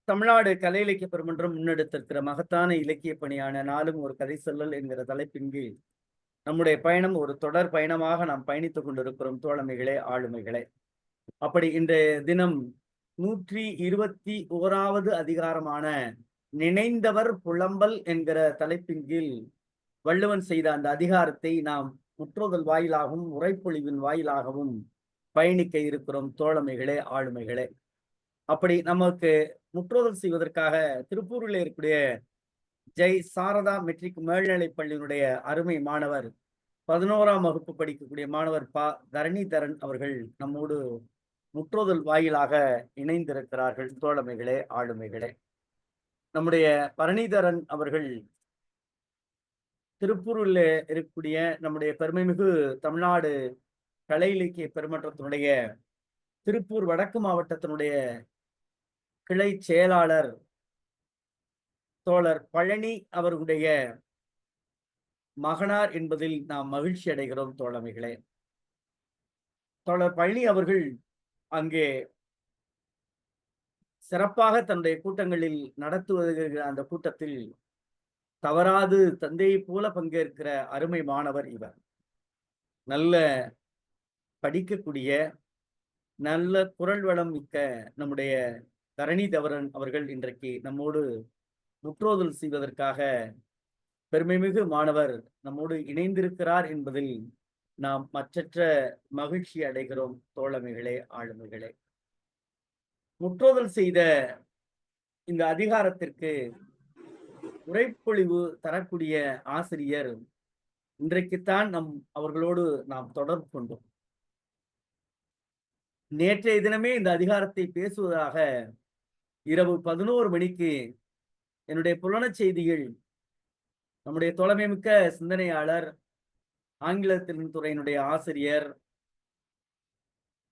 தமிழ்நாடு கலை இலக்கிய பெருமன்றம் முன்னெடுத்திருக்கிற மகத்தான இலக்கிய பணியான நாளும் ஒரு கதை சொல்லல் என்கிற தலைப்பின் கீழ் நம்முடைய பயணம் ஒரு தொடர் பயணமாக நாம் பயணித்துக் கொண்டிருக்கிறோம். தோழமைகளே, ஆளுமைகளே, அப்படி இன்றைய தினம் 121வது அதிகாரமான நினைந்தவர் புலம்பல் என்கிற தலைப்பின் கீழ் வள்ளுவன் செய்த அந்த அதிகாரத்தை நாம் முற்றோதல் வாயிலாகவும் உரைப்பொழிவின் வாயிலாகவும் பயணிக்க இருக்கிறோம். தோழமைகளே, ஆளுமைகளே, அப்படி நமக்கு முற்றோதல் செய்வதற்காக திருப்பூரில் இருக்கக்கூடிய ஜெய் சாரதா மெட்ரிக் மேல்நிலைப் பள்ளியினுடைய அருமை மாணவர் 11ஆம் வகுப்பு படிக்கக்கூடிய மாணவர் தரணிதரன் அவர்கள் நம்மோடு முற்றோதல் வாயிலாக இணைந்திருக்கிறார்கள். தோழமைகளே, ஆளுமைகளே, நம்முடைய பரணிதரன் அவர்கள் திருப்பூரில் இருக்கக்கூடிய நம்முடைய பெருமைமிகு தமிழ்நாடு கலை இலக்கிய பெருமன்றத்தினுடைய திருப்பூர் வடக்கு மாவட்டத்தினுடைய கிளை செயலாளர் தோழர் பழனி அவர்களுடைய மகனார் என்பதில் நாம் மகிழ்ச்சி அடைகிறோம். தோழமைகளே, தோழர் பழனி அவர்கள் அங்கே சிறப்பாக தன்னுடைய கூட்டங்களில் நடத்துவதற்கு அந்த கூட்டத்தில் தவறாது தந்தையை போல பங்கேற்கிற அருமை மாணவர் இவர். நல்ல படிக்கக்கூடிய நல்ல குரல் வளம் மிக்க நம்முடைய தரணிதரன் அவர்கள் இன்றைக்கு நம்மோடு முற்றோதல் செய்வதற்காக பெருமைமிகு மாணவர் நம்மோடு இணைந்திருக்கிறார் என்பதில் நாம் மற்றற்ற மகிழ்ச்சி அடைகிறோம். தோழமைகளே, ஆளுமைகளே, முற்றோதல் செய்த இந்த அதிகாரத்திற்கு உரைப்பொழிவு தரக்கூடிய ஆசிரியர் இன்றைக்குத்தான் அவர்களோடு நாம் தொடர்பு கொண்டோம். நேற்றைய தினமே இந்த அதிகாரத்தை பேசுவதாக இரவு 11 மணிக்கு என்னுடைய புலனச் செய்திகள் நம்முடைய தோழமைமிக்க சிந்தனையாளர், ஆங்கிலத்தின் துறையினுடைய ஆசிரியர்,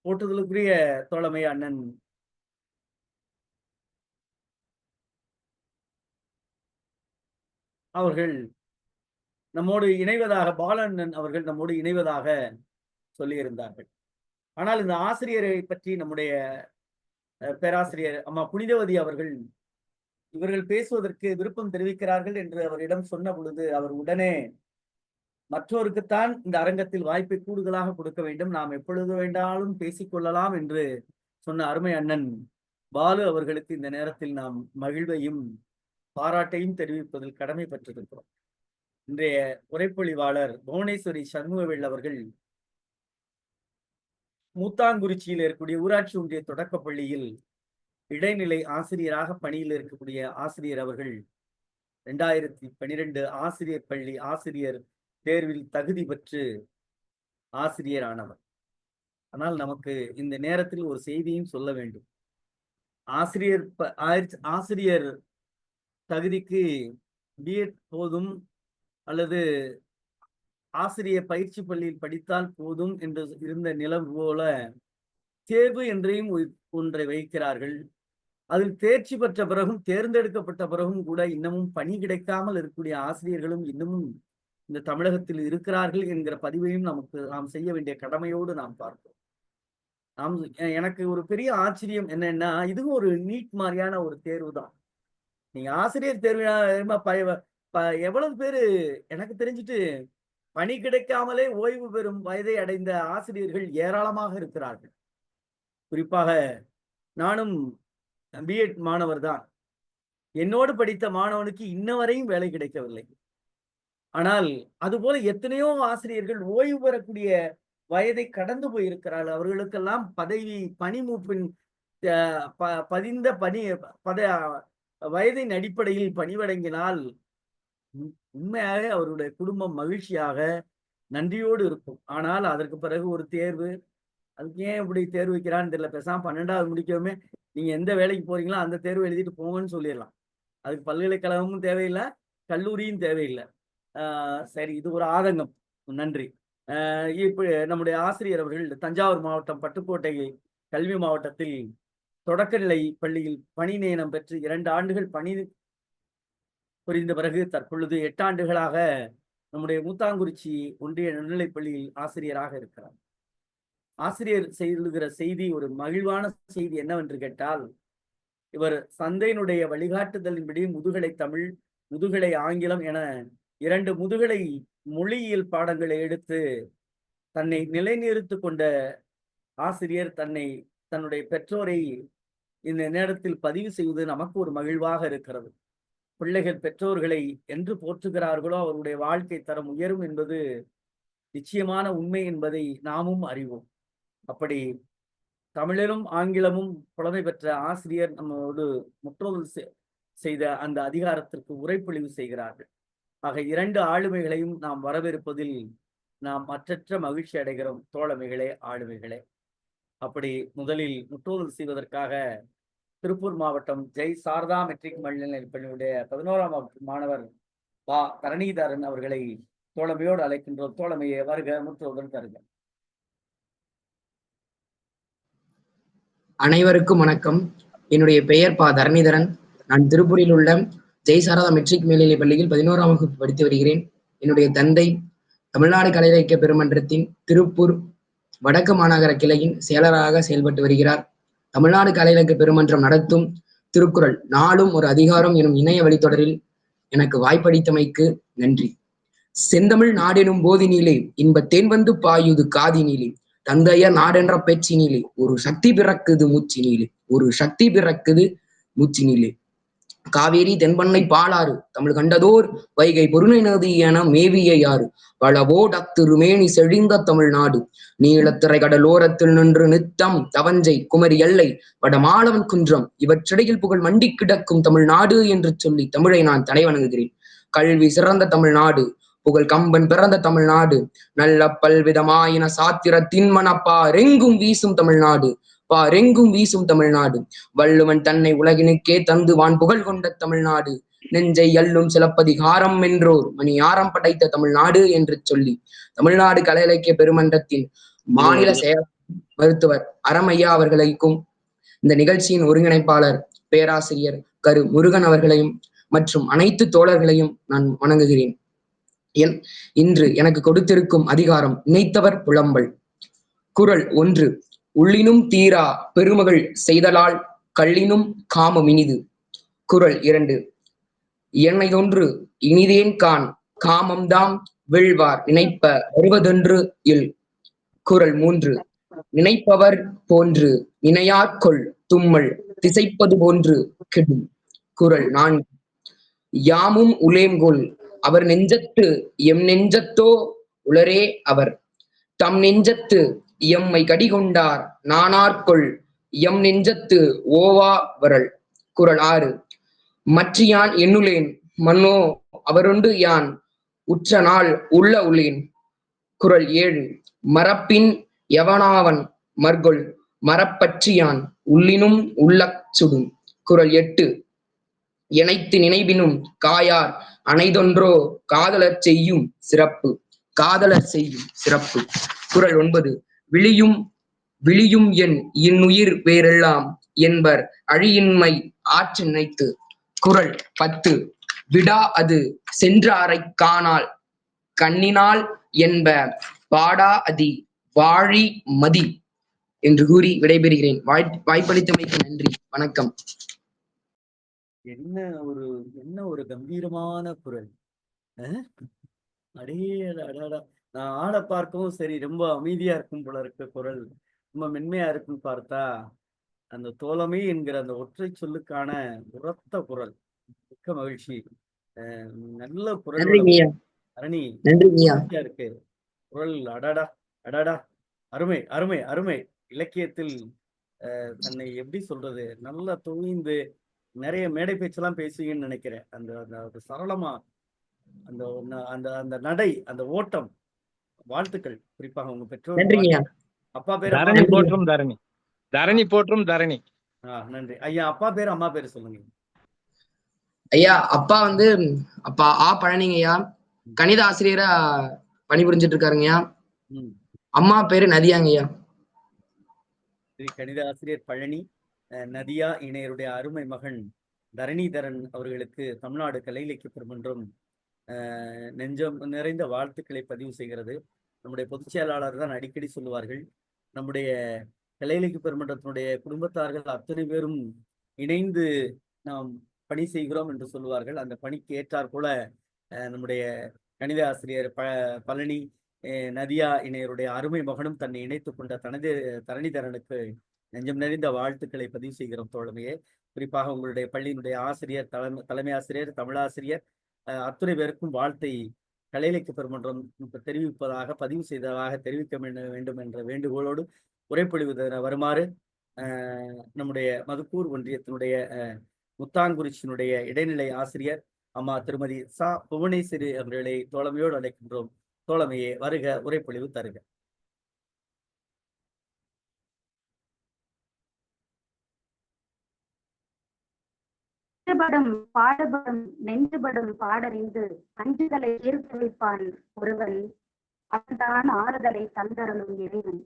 போற்றுதலுக்குரிய தோழமை அண்ணன் அவர்கள் நம்மோடு இணைவதாக, பாலண்ணன் அவர்கள் நம்மோடு இணைவதாக சொல்லியிருந்தார்கள். ஆனால் இந்த ஆசிரியரை பற்றி நம்முடைய பேராசிரியர் அம்மா புனிதவதி அவர்கள் இவர்கள் பேசுவதற்கு விருப்பம் தெரிவிக்கிறார்கள் என்று அவரிடம் சொன்ன பொழுது அவர் உடனே மற்றோருக்குத்தான் இந்த அரங்கத்தில் வாய்ப்பை கூடுதலாக கொடுக்க வேண்டும், நாம் எப்பொழுது வேண்டாலும் பேசிக்கொள்ளலாம் என்று சொன்ன அருமை அண்ணன் பாலு அவர்களுக்கு இந்த நேரத்தில் நாம் மகிழ்வையும் பாராட்டையும் தெரிவிப்பதில் கடமைப்பட்டிருக்கிறோம். இன்றைய உரைப்பொழிவாளர் புவனேஸ்வரி சண்முகவேல் அவர்கள் மூத்தாங்குறிச்சியில் இருக்கக்கூடிய ஊராட்சி ஒன்றிய தொடக்கப் பள்ளியில் இடைநிலை ஆசிரியராக பணியில் இருக்கக்கூடிய ஆசிரியர் அவர்கள் 2012 ஆசிரியர் பள்ளி ஆசிரியர் தேர்வில் தகுதி பெற்று ஆசிரியர் ஆனவர். ஆனால் நமக்கு இந்த நேரத்தில் ஒரு செய்தியும் சொல்ல வேண்டும். ஆசிரியர் தகுதிக்கு பிஎட் போதும் அல்லது ஆசிரியர் பயிற்சி பள்ளியில் படித்தால் போதும் என்று இருந்த நிலம் போல தேர்வு என்றையும் ஒன்றை வைக்கிறார்கள். அதில் தேர்ச்சி பெற்ற பிறகும் தேர்ந்தெடுக்கப்பட்ட பிறகும் கூட இன்னமும் பணி கிடைக்காமல் இருக்கக்கூடிய ஆசிரியர்களும் இன்னமும் இந்த தமிழகத்தில் இருக்கிறார்கள் என்கிற பதிவையும் நாம் செய்ய வேண்டிய கடமையோடு நாம் பார்க்கிறோம். எனக்கு ஒரு பெரிய ஆச்சரியம் என்னன்னா, இதுவும் ஒரு நீட் மாதிரியான ஒரு தேர்வு தான். நீங்க ஆசிரியர் தேர்வு எவ்வளவு பேரு எனக்கு தெரிஞ்சுட்டு பணி கிடைக்காமலே ஓய்வு பெறும் வயதை அடைந்த ஆசிரியர்கள் ஏராளமாக இருக்கிறார்கள். குறிப்பாக நானும் பிஎட் மாணவர் தான். என்னோடு படித்த மாணவனுக்கு இன்ன வரையும் வேலை கிடைக்கவில்லை. ஆனால் அதுபோல எத்தனையோ ஆசிரியர்கள் ஓய்வு பெறக்கூடிய வயதை கடந்து போயிருக்கிறார்கள். அவர்களுக்கெல்லாம் பணிமூப்பின் பதிந்த வயதின் அடிப்படையில் பணி வழங்கினால் உண்மையாக அவருடைய குடும்பம் மகிழ்ச்சியாக நன்றியோடு இருக்கும். ஆனால் அதற்கு பிறகு ஒரு தேர்வு, அதுக்கு ஏன் இப்படி தேர்வு வைக்கிறான்னு தெரியல. பேசாம 12வது முடிக்கவுமே நீங்க எந்த வேலைக்கு போறீங்களோ அந்த தேர்வு எழுதிட்டு போங்கன்னு சொல்லிடலாம். அதுக்கு பல்கலைக்கழகமும் தேவையில்லை, கல்லூரியும் தேவையில்லை. சரி, இது ஒரு ஆதங்கம். நன்றி. இப்ப நம்முடைய ஆசிரியர் அவர்கள் தஞ்சாவூர் மாவட்டம் பட்டுக்கோட்டை கல்வி மாவட்டத்தில் தொடக்கநிலை பள்ளியில் பணி நியமனம் பெற்று 2 ஆண்டுகள் பணி புரிந்த பிறகு தற்பொழுது 8 ஆண்டுகளாக நம்முடைய மூத்தாங்குறிச்சி ஒன்றிய நடுநிலைப் பள்ளியில் ஆசிரியராக இருக்கிறார். ஆசிரியர் செய்கிற செய்தி ஒரு மகிழ்வான செய்தி என்னவென்று கேட்டால், இவர் தந்தையினுடைய வழிகாட்டுதலின்படி முதுகலை தமிழ், முதுகலை ஆங்கிலம் என 2 முதுகலை மொழியியல் பாடங்களை எடுத்து தன்னை நிலைநிறுத்திக் கொண்ட ஆசிரியர் தன்னுடைய பெற்றோரை இந்த நேரத்தில் பதிவு செய்வது நமக்கு ஒரு மகிழ்வாக இருக்கிறது. பிள்ளைகள் பெற்றோர்களை என்று போற்றுகிறார்களோ அவருடைய வாழ்க்கை தரம் உயரும் என்பது நிச்சயமான உண்மை என்பதை நாமும் அறிவோம். அப்படி தமிழிலும் ஆங்கிலமும் புலமை பெற்ற ஆசிரியர் நம்மோடு முற்றோதல் செய்த அந்த அதிகாரத்திற்கு உரைப்பொழிவு செய்கிறார்கள். ஆக 2 ஆளுமைகளையும் நாம் வரவேற்பதில் நாம் மற்றற்ற மகிழ்ச்சி அடைகிறோம். தோழமைகளே, ஆளுமைகளே. அப்படி முதலில் முற்றோதல் செய்வதற்காக திருப்பூர் மாவட்டம் ஜெய் சாரதா மெட்ரிக் மேல்நிலைப் பள்ளியுடைய 11ஆம் வகுப்பு மாணவர் தரணிதரன் அவர்களை தோழமையோடு அழைக்கின்றோம். தோழமையை வருக, முற்றோதல் தருக. அனைவருக்கும் வணக்கம். என்னுடைய பெயர் தரணிதரன். நான் திருப்பூரில் உள்ள ஜெய் சாரதா மெட்ரிக் மேல்நிலைப் பள்ளியில் 11ஆம் வகுப்பு படித்து வருகிறேன். என்னுடைய தந்தை தமிழ்நாடு கலை இலக்கிய பெருமன்றத்தின் திருப்பூர் வடக்கு மாநகர கிளையின் செயலராக செயல்பட்டு வருகிறார். தமிழ்நாடு கலை இலக்கிய பெருமன்றம் நடத்தும் திருக்குறள் நாளும் ஒரு அதிகாரம் எனும் இணைய வழித்தொடரில் எனக்கு வாய்ப்பளித்தமைக்கு நன்றி. செந்தமிழ் நாடெனும் போதினிலே இன்ப தேன் வந்து பாயுது காதினிலே, தந்தைய நாடென்ற பேச்சினிலே ஒரு சக்தி பிறக்குது மூச்சினிலே, ஒரு சக்தி பிறக்குது மூச்சினிலே. காவேரி தென்பண்ணை பாலாறு தமிழ் கண்டதோர் வைகை பொருணை நதி என மேவிய யாறு, பலவோடத்திருமேனி செழிந்த தமிழ்நாடு, நீளத்திரை கடலோரத்தில் நின்று நித்தம் தவஞ்சை குமரி எல்லை வடமாளவன் குன்றம் இவற்றிடையில் புகழ் மண்டி கிடக்கும் தமிழ்நாடு என்று சொல்லி தமிழை நான் தலைவணங்குகிறேன். கல்வி சிறந்த தமிழ்நாடு, புகழ் கம்பன் பிறந்த தமிழ்நாடு, நல்ல பல்விதமாயின சாத்திரத்தின் மனப்பாரெங்கும் வீசும் தமிழ்நாடு, பாரெங்கும் வீசும் தமிழ்நாடு, வள்ளுவன் தன்னை உலகினுக்கே தந்து வான் புகழ் கொண்ட தமிழ்நாடு, நெஞ்சை அள்ளும் சிலப்பதிகாரம் என்றோர் மணியாரம் படைத்த தமிழ்நாடு என்று சொல்லி தமிழ்நாடு கலை இலக்கிய பெருமன்றத்தின் மாநில செயலர் மருத்துவர் அரமையா அவர்களுக்கும், இந்த நிகழ்ச்சியின் ஒருங்கிணைப்பாளர் பேராசிரியர் கரு முருகன் அவர்களையும் மற்றும் அனைத்து தோழர்களையும் நான் வணங்குகிறேன். இன்று எனக்கு கொடுத்திருக்கும் அதிகாரம் நினைத்தவர் புலம்பல். குறள் 1. உள்ளினும் தீரா பெருமகள் செய்தலால் கள்ளினும் காமம் இனிது. குறள் 2. என்னைதொன்று இனிதேன் கான் காமம்தாம் வீழ்வார் நினைப்ப வருவதொன்று இல். குறள் 3. நினைப்பவர் போன்று நினையார்கொள் தும்மல் திசைப்பது போன்று கெடும். குறள் 4. யாமும் உலேம்கொள் அவர் நெஞ்சத்து எம் நெஞ்சத்தோ உளரே அவர், தம் நெஞ்சத்து எம்மை கடிகொண்டார் நானார்கொள் எம் நெஞ்சத்து ஓவா வரல். குறள் 6. மற்றியான் எண்ணுலேன் மன்னோ அவருண்டு யான் உற்ற நாள் உள்ள உள்ளேன். குறள் 7. மரப்பின் எவனாவன் மர்கொள் மரப்பற்றியான் உள்ளினும் உள்ளச் சுடும். குறள் 8. எனைத்து நினைவினும் காயார் அனைதொன்றோ காதலர் செய்யும் சிறப்பு, காதலர் செய்யும் சிறப்பு. குறள் 9. விழியும் என் இன்னுயிர் வேறெல்லாம் என்பர் அழியின்மை ஆற்று நினைத்து. குறள் 10. விடா அது சென்றாரை காணால் கண்ணினால் என்ப பாடா அதி வாழி மதி என்று கூறி விடைபெறுகிறேன். வாய்ப்பளித்தமைக்கு நன்றி, வணக்கம். என்ன ஒரு கம்பீரமான குரல். அடே அடாடா, நான் ஆட பார்க்கவும் சரி ரொம்ப அமைதியா இருக்கும் போல இருக்க குரல், ரொம்ப மென்மையா இருக்குன்னு பார்த்தா அந்த தோழமை என்கிற அந்த ஒற்றை சொல்லுக்கான உரத்த குரல். மிக்க மகிழ்ச்சி. நல்ல குரல் அரணி இருக்கு குரல். அடாடா அடாடா, அருமை அருமை அருமை. இலக்கியத்தில் தன்னை எப்படி சொல்றது, நல்லா துணிந்து நிறைய மேடை பேச்செல்லாம் பேசுவீங்கன்னு நினைக்கிறேன். அந்த சரளமா அந்த அந்த அந்த நடை, அந்த ஓட்டம். வாழ்த்துக்கள். குறிப்பாக உங்க பெற்றோர். அப்பா பேர் தரணி போற்றும் தரணி, தரணி போற்றும் தரணி. நன்றி ஐயா. அப்பா பேர் அம்மா பேர் சொல்லுங்க ஐயா. அப்பா அப்பா பழனிங்க ஐயா, கணித ஆசிரியரா பணிபுரிஞ்சிட்டு இருக்காருங்கய்யா. அம்மா பேரு நதியாங்க ஐயா. கணித ஆசிரியர் பழனி நதியா இணையருடைய அருமை மகன் தரணிதரன் அவர்களுக்கு தமிழ்நாடு கலை இலக்கிய பெருமன்றம் நெஞ்சம் நிறைந்த வாழ்த்துக்களை பதிவு செய்கிறது. நம்முடைய பொதுச் செயலாளர் தான் அடிக்கடி சொல்லுவார்கள், நம்முடைய கலை இலக்கிய பெருமன்றத்தினுடைய குடும்பத்தார்கள் அத்தனை பேரும் இணைந்து நாம் பணி செய்கிறோம் என்று சொல்லுவார்கள். அந்த பணிக்கு ஏற்றாற் போல நம்முடைய கணித ஆசிரியர் பழனி நதியா இணையருடைய அருமை மகனும் தன்னை இணைத்துக் கொண்ட தரணிதரனுக்கு நெஞ்சம் நிறைந்த வாழ்த்துக்களை பதிவு செய்கிறோம் தோழமையே. குறிப்பாக உங்களுடைய பள்ளியினுடைய ஆசிரியர், தலைமை ஆசிரியர், தமிழாசிரியர் அத்துணை பேருக்கும் வாழ்த்தை கலை இலக்கிய பெருமன்றம் தெரிவிப்பதாக பதிவு செய்ததாக தெரிவிக்க வேண்டும் என்ற வேண்டுகோளோடு உரைப்பொழிவு வருமாறு நம்முடைய மதுக்கூர் ஒன்றியத்தினுடைய முத்தாங்குறிச்சியினுடைய இடைநிலை ஆசிரியர் அம்மா திருமதி சா புவனேஸ்வரி அவர்களை தோழமையோடு அழைக்கின்றோம். தோழமையே வருக, உரைப்பொழிவு தருக. பாடுபடும் நெஞ்சுபடும் பாடறிந்து அஞ்சுதலை ஈர்த்து வைப்பான் ஒருவன், அவன்தான் ஆறுதலை தந்தருளும் இறைவன்.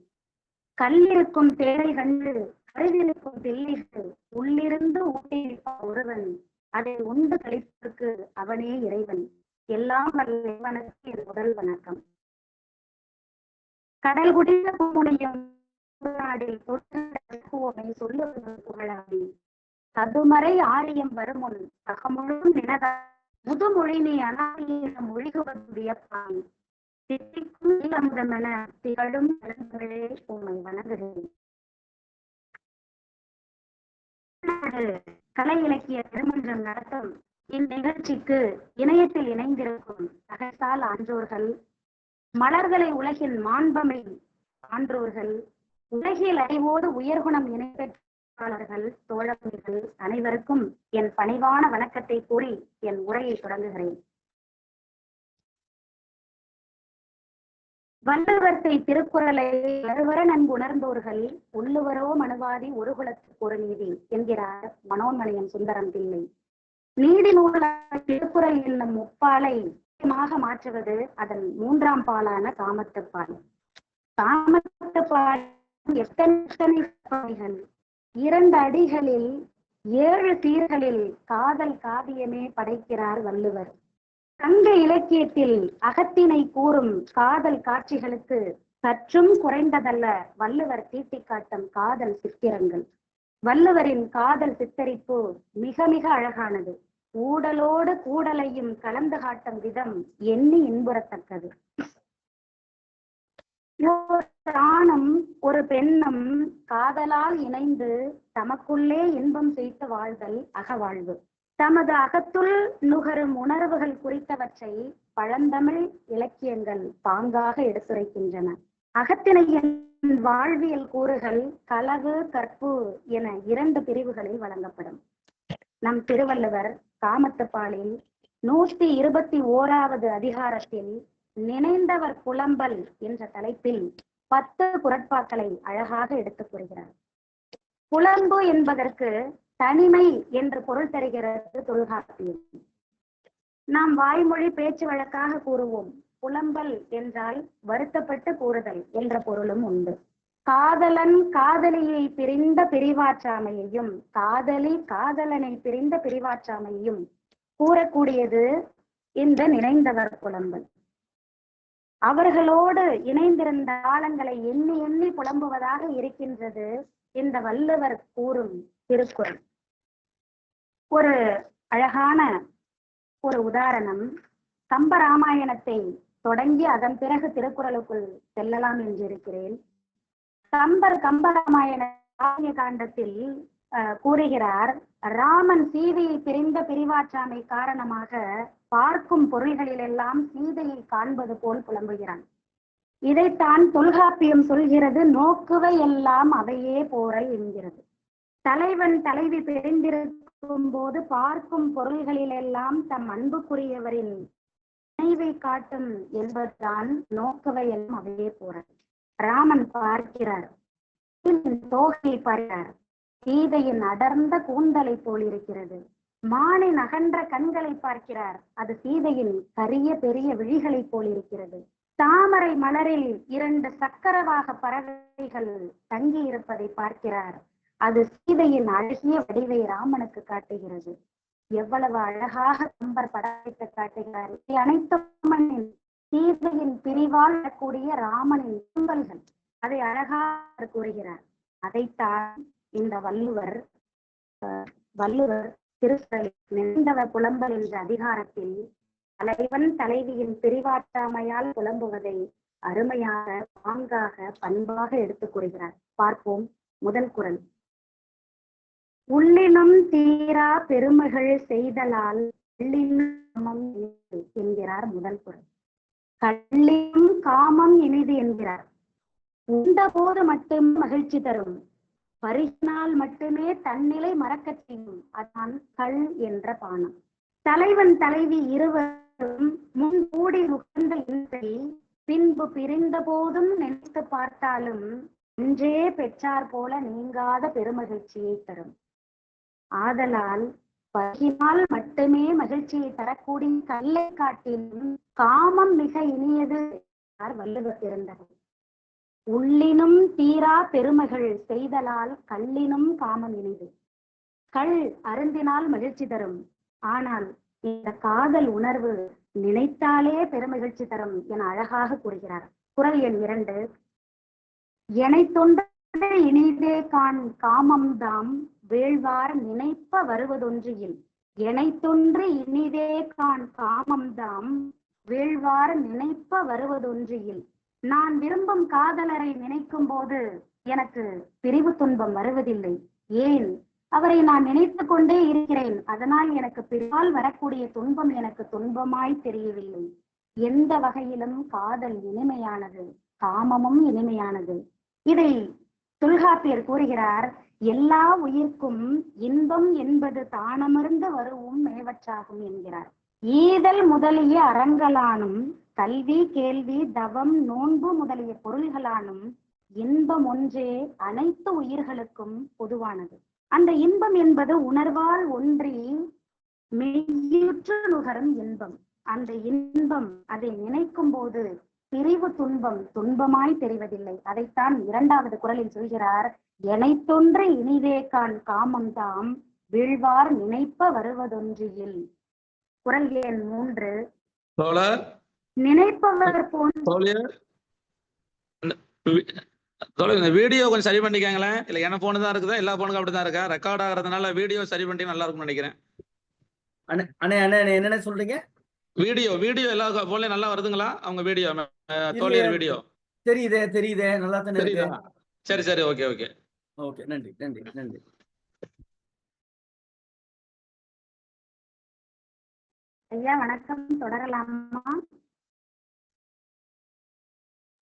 கல்லிருக்கும் தேரை கண்டு கருவிருக்கும் தில்லைகள் உள்ளிருந்து ஊட்டி வைப்பான் ஒருவன், அதை உண்டு கழிப்பதற்கு அவனே இறைவன். எல்லாம் வல்ல இறைவனுக்கு என் முதல் வணக்கம். கடல் குடிந்த பூமுனையும் நாடில் தொற்றுவோமை சொல்லுவது புகழாடி, சதுமறை ஆரியம் வருமுன் அகமுழும் நினதா முதுமொழி நீ அனாரியம் ஒழிகுவது வியப்பான், திட்டிக்கும் அமுதமென திகழும் நலன்களே உம்மை வணங்குகிறேன். கலை இலக்கிய திருமன்றம் நடத்தும் இந்நிகழ்ச்சிக்கு இணையத்தில் இணைந்திருக்கும் அகசால் ஆன்றோர்கள், மலர்களை உலகின் மாண்பமை ஆன்றோர்கள், உலகில் அறிவோடு உயர்குணம் இணைப்பெற்றாளர்கள், தோழர்கள் அனைவருக்கும் என் பணிவான வணக்கத்தை கூறி என் உரையை தொடங்குகிறேன். வள்ளுவர்த்தை திருக்குறளை வருவர நன்கு உணர்ந்தோர்கள் உள்ளுவரோ மனுவாதி ஒரு குலத்துக்கு ஒரு நீதி என்கிறார் மனோன்மணியம் சுந்தரம் பிள்ளை. நீதி நூலான திருக்குறள் என்னும் முப்பாலை மாற்றுவது அதன் மூன்றாம் பாலான காமத்துப்பால். காமத்துப்பால் எத்தனை பாதைகள், 2 அடிகளில் 7 சீர்களில் காதல் காவியமே படைக்கிறார் வள்ளுவர். சங்க இலக்கியத்தில் அகத்தினை கூறும் காதல் காட்சிகளுக்கு சற்றும் குறைந்ததல்ல வள்ளுவர் தீட்டிக்காட்டும் காதல் சித்திரங்கள். வள்ளுவரின் காதல் சித்தரிப்பு மிக மிக அழகானது. ஊடலோடு கூடலையும் கலந்து காட்டும் விதம் எண்ணி இன்புறத்தக்கது. ஒரு ஆணும் ஒரு பெண்ணும் காதலால் இணைந்து தமக்குள்ளே இன்பம் செய்து வாழ்தல் அகவாழ்வு. தமது அகத்துள் நுகரும் உணர்வுகள் குறித்தவற்றை பழந்தமிழ் இலக்கியங்கள் பாங்காக எடுத்துரைக்கின்றன. அகத்திணையின் வாழ்வியல் கூறுகள் களவு, கற்பு என 2 பிரிவுகளில் வழங்கப்படும். நம் திருவள்ளுவர் காமத்துப்பாலில் 121வது அதிகாரத்தில் நினைந்தவர் புலம்பல் என்ற தலைப்பில் 10 குறட்பாக்களை அழகாக எடுத்துக் கூறுகிறார். புலம்பு என்பதற்கு தனிமை என்று பொருள் தருகிறது தொல்காப்பியம். நாம் வாய்மொழி பேச்சு வழக்காக கூறுவோம். புலம்பல் என்றால் வருத்தப்பட்டு கூறுதல் என்ற பொருளும் உண்டு. காதலன் காதலியை பிரிந்த பிரிவாற்றாமையையும் காதலி காதலனை பிரிந்த பிரிவாற்றாமையையும் கூறக்கூடியது இந்த நினைந்தவர் புலம்பல். அவர்களோடு இணைந்திருந்த காலங்களை எண்ணி எண்ணி புலம்புவதாக இருக்கின்றது இந்த வள்ளுவர் கூறும் திருக்குறள். ஒரு அழகான ஒரு உதாரணம், கம்பராமாயணத்தை தொடங்கி அதன் பிறகு திருக்குறளுக்குள் செல்லலாம் என்று இருக்கிறேன். கம்பராமாயண காண்டத்தில் கூறுகிறார், ராமன் சீதையை பிரிந்த பிரிவாற்றாமை காரணமாக பார்க்கும் பொருள்களிலெல்லாம் சீதையை காண்பது போல் புலம்புகிறான். இதைத்தான் தொல்காப்பியம் சொல்கிறது, நோக்குவை எல்லாம் அவையே போரல் என்கிறது. தலைவன் தலைவி பிரிந்திருக்கும் போது பார்க்கும் பொருள்களிலெல்லாம் தம் அன்புக்குரியவரின் நினைவை காட்டும் என்பதுதான் நோக்குவை எல்லாம் அவையே போரல். ராமன் பார்க்கிறார், தோகை பார்க்கிறார், சீதையின் அடர்ந்த கூந்தலை போல் இருக்கிறது. மானின் அகன்ற கண்களை பார்க்கிறார், அது சீதையின் கரிய பெரிய விழிகளை போல் இருக்கிறது. தாமரை மலரில் 2 சக்கரவாக பறவைகள் தங்கி இருப்பதை பார்க்கிறார், அது சீதையின் அழகிய வடிவை ராமனுக்கு காட்டுகிறது. எவ்வளவு அழகாக கம்பர் படத்தை காட்டுகிறார். அனைத்தும் சீதையின் பிரிவால் கூடிய ராமனின் கும்பல்கள், அதை அழகாக கூறுகிறார். அதைத்தான் இந்த வள்ளுவர் வள்ளுவர் திருக்குறளில் நினைந்தவர் புலம்பல் என்ற அதிகாரத்தில் தலைவன் தலைவியின் பிரிவாற்றாமையால் புலம்புவதை அருமையாக, பாங்காக, பண்பாக எடுத்துக் கூறுகிறார். பார்ப்போம். முதல் குறள். உள்ளினும் தீரா பெருமைகள் செய்தலால் கள்ளினும் என்கிறார் முதல் குறள். கள்ளினும் காமம் இனிது என்கிறார். உண்ட போது மட்டும் மகிழ்ச்சி தரும், பரிசினால் மட்டுமே தன்னிலை மறக்கச் செய்யும், அதான் கள் என்ற பானம். தலைவன் தலைவி இருவரும் முன் கூடி உகந்த இன்பை பின்பு பிரிந்த போதும் நினைத்து பார்த்தாலும் இன்றே பெற்றார் போல நீங்காத பெருமகிழ்ச்சியை தரும். ஆதலால் பகினால் மட்டுமே மகிழ்ச்சியை தரக்கூடிய கல்லை காட்டிலும் காமம் மிக இனியது வள்ளுவர் பிறந்தது. உள்ளினும் தீரா பெருமைகள் செய்தலால் கள்ளினும் காமம் இனிது. கள் அருந்தினால் மகிழ்ச்சி தரும், ஆனால் இந்த காதல் உணர்வு நினைத்தாலே பெருமகிழ்ச்சி தரும் என அழகாக கூறுகிறார். குறள் எண் 2. எனை தொண்ட இனிதே கான் காமம்தாம் வேள்வார் நினைப்ப வருவதொன்றியில். எனை தொன்று இனிதே கான் காமம்தாம் வேள்வார் நினைப்ப வருவதொன்றியில். நான் விரும்பும் காதலரை நினைக்கும் போது எனக்கு பிரிவு துன்பம் வருவதில்லை. ஏன்? அவரை நான் நினைத்து கொண்டே இருக்கிறேன். அதனால் எனக்கு பிரிவால் வரக்கூடிய துன்பம் எனக்கு துன்பமாய் தெரியவில்லை. எந்த வகையிலும் காதல் இனிமையானது, காமமும் இனிமையானது. இதை தொல்காப்பியர் கூறுகிறார். எல்லா உயிர்க்கும் இன்பம் என்பது தானமர்ந்து வருவும் மேவற்றாகும் என்கிறார். ஈதல் முதலிய அறங்களானும் கல்வி, கேள்வி, தவம், நோன்பு முதலிய பொருள்களானும் இன்பம் ஒன்றே அனைத்து உயிர்களுக்கும் பொதுவானது. அந்த இன்பம் என்பது உணர்வால் ஒன்றி மெய்யுற்று நுகரும் இன்பம். அந்த இன்பம் அதை நினைக்கும் போது பிரிவு துன்பம் துன்பமாய் தெரிவதில்லை. அதைத்தான் 2வது குறளில் சொல்கிறார். எனை தொன்று இனிதே கான் காமம் தாம் வீழ்வார் நினைப்ப வருவதொன்றியில். குறள் எண் 3. நினைப்பவர் இந்த வீடியோ கொஞ்சம் சரி பண்ணிக்கங்களேன். இல்ல என்ன போன் தான் இருக்குதா, எல்லா போனுக்கும் அப்படிதான் இருக்கா? ரெக்கார்ட் ஆகிறதுனால வீடியோ சரி பண்ணி நல்லா இருக்கும்னு நினைக்கிறேன். என்னென்ன சொல்றீங்க? வீடியோ எல்லா போன்லயும் நல்லா வருதுங்களா? அவங்க வீடியோ தோழியர் வீடியோ தெரியுதே நல்லா தானே இருக்கு. சரி ஓகே. ஓகே, நன்றி. ஐயா வணக்கம், தொடரலாமா?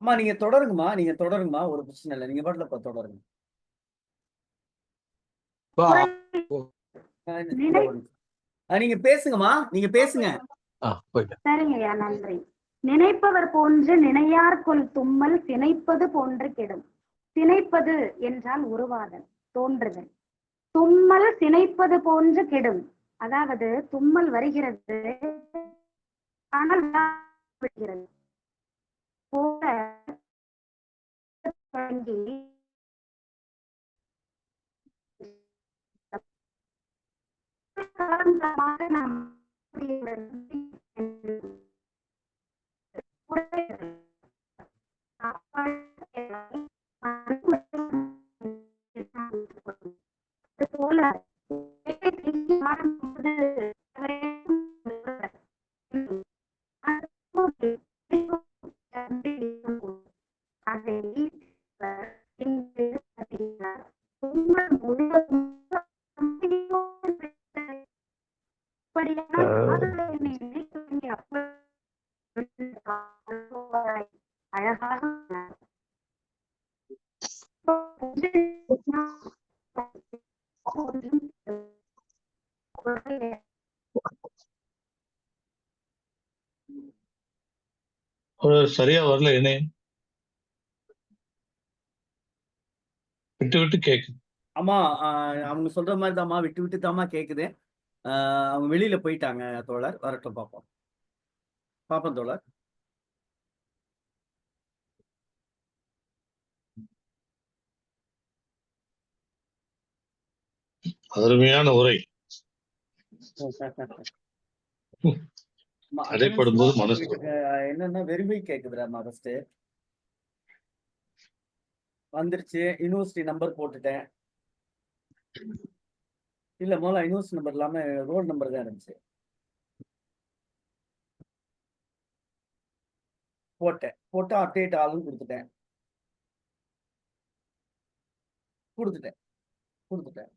அம்மா நீங்க தொடருங்கம்மா, ஒரு பிரச்சனை இல்லை. நீங்க பாட்டுல தொடருங்க. நீங்க பேசுங்கம்மா, நீங்க பேசுங்க. சரிங்கய்யா, நன்றி. நினைப்பவர் போன்று நினையார்கொல் தும்மல் திணைப்பது போன்று கெடும். திணைப்பது என்றால் உருவாதல், தோன்றுதல். தும்மல் திணைப்பது போன்று கெடும். அதாவது தும்மல் வருகிறது ஆனால் விடுகிறது போல நாம் போல அழகாக சரியா வரல. என்ன விட்டு கேக்குது. அம்மா அவங்க சொல்ற மாதிரி தான்மா, விட்டு தாம்மா கேக்குது. அவங்க வெளியில போயிட்டாங்க தோழர். வரட்டும், பாப்போம் தோழர். அருமையான உரை. அடைப்படும் போது மனசு என்னன்னா வெறுமை கேக்குதுடாமா. ஃபர்ஸ்ட் வந்துருச்சு, யூனிவர்சிட்டி நம்பர் போட்டுட்டேன். இல்ல முதல்ல யூனிவர்சிட்டி நம்பர் இல்லாம ரோல் நம்பர் தான் இருந்துச்சு. போட்டு அப்டேட் ஆளுன்னு கொடுத்துட்டேன். கொடுத்துட்டேன்.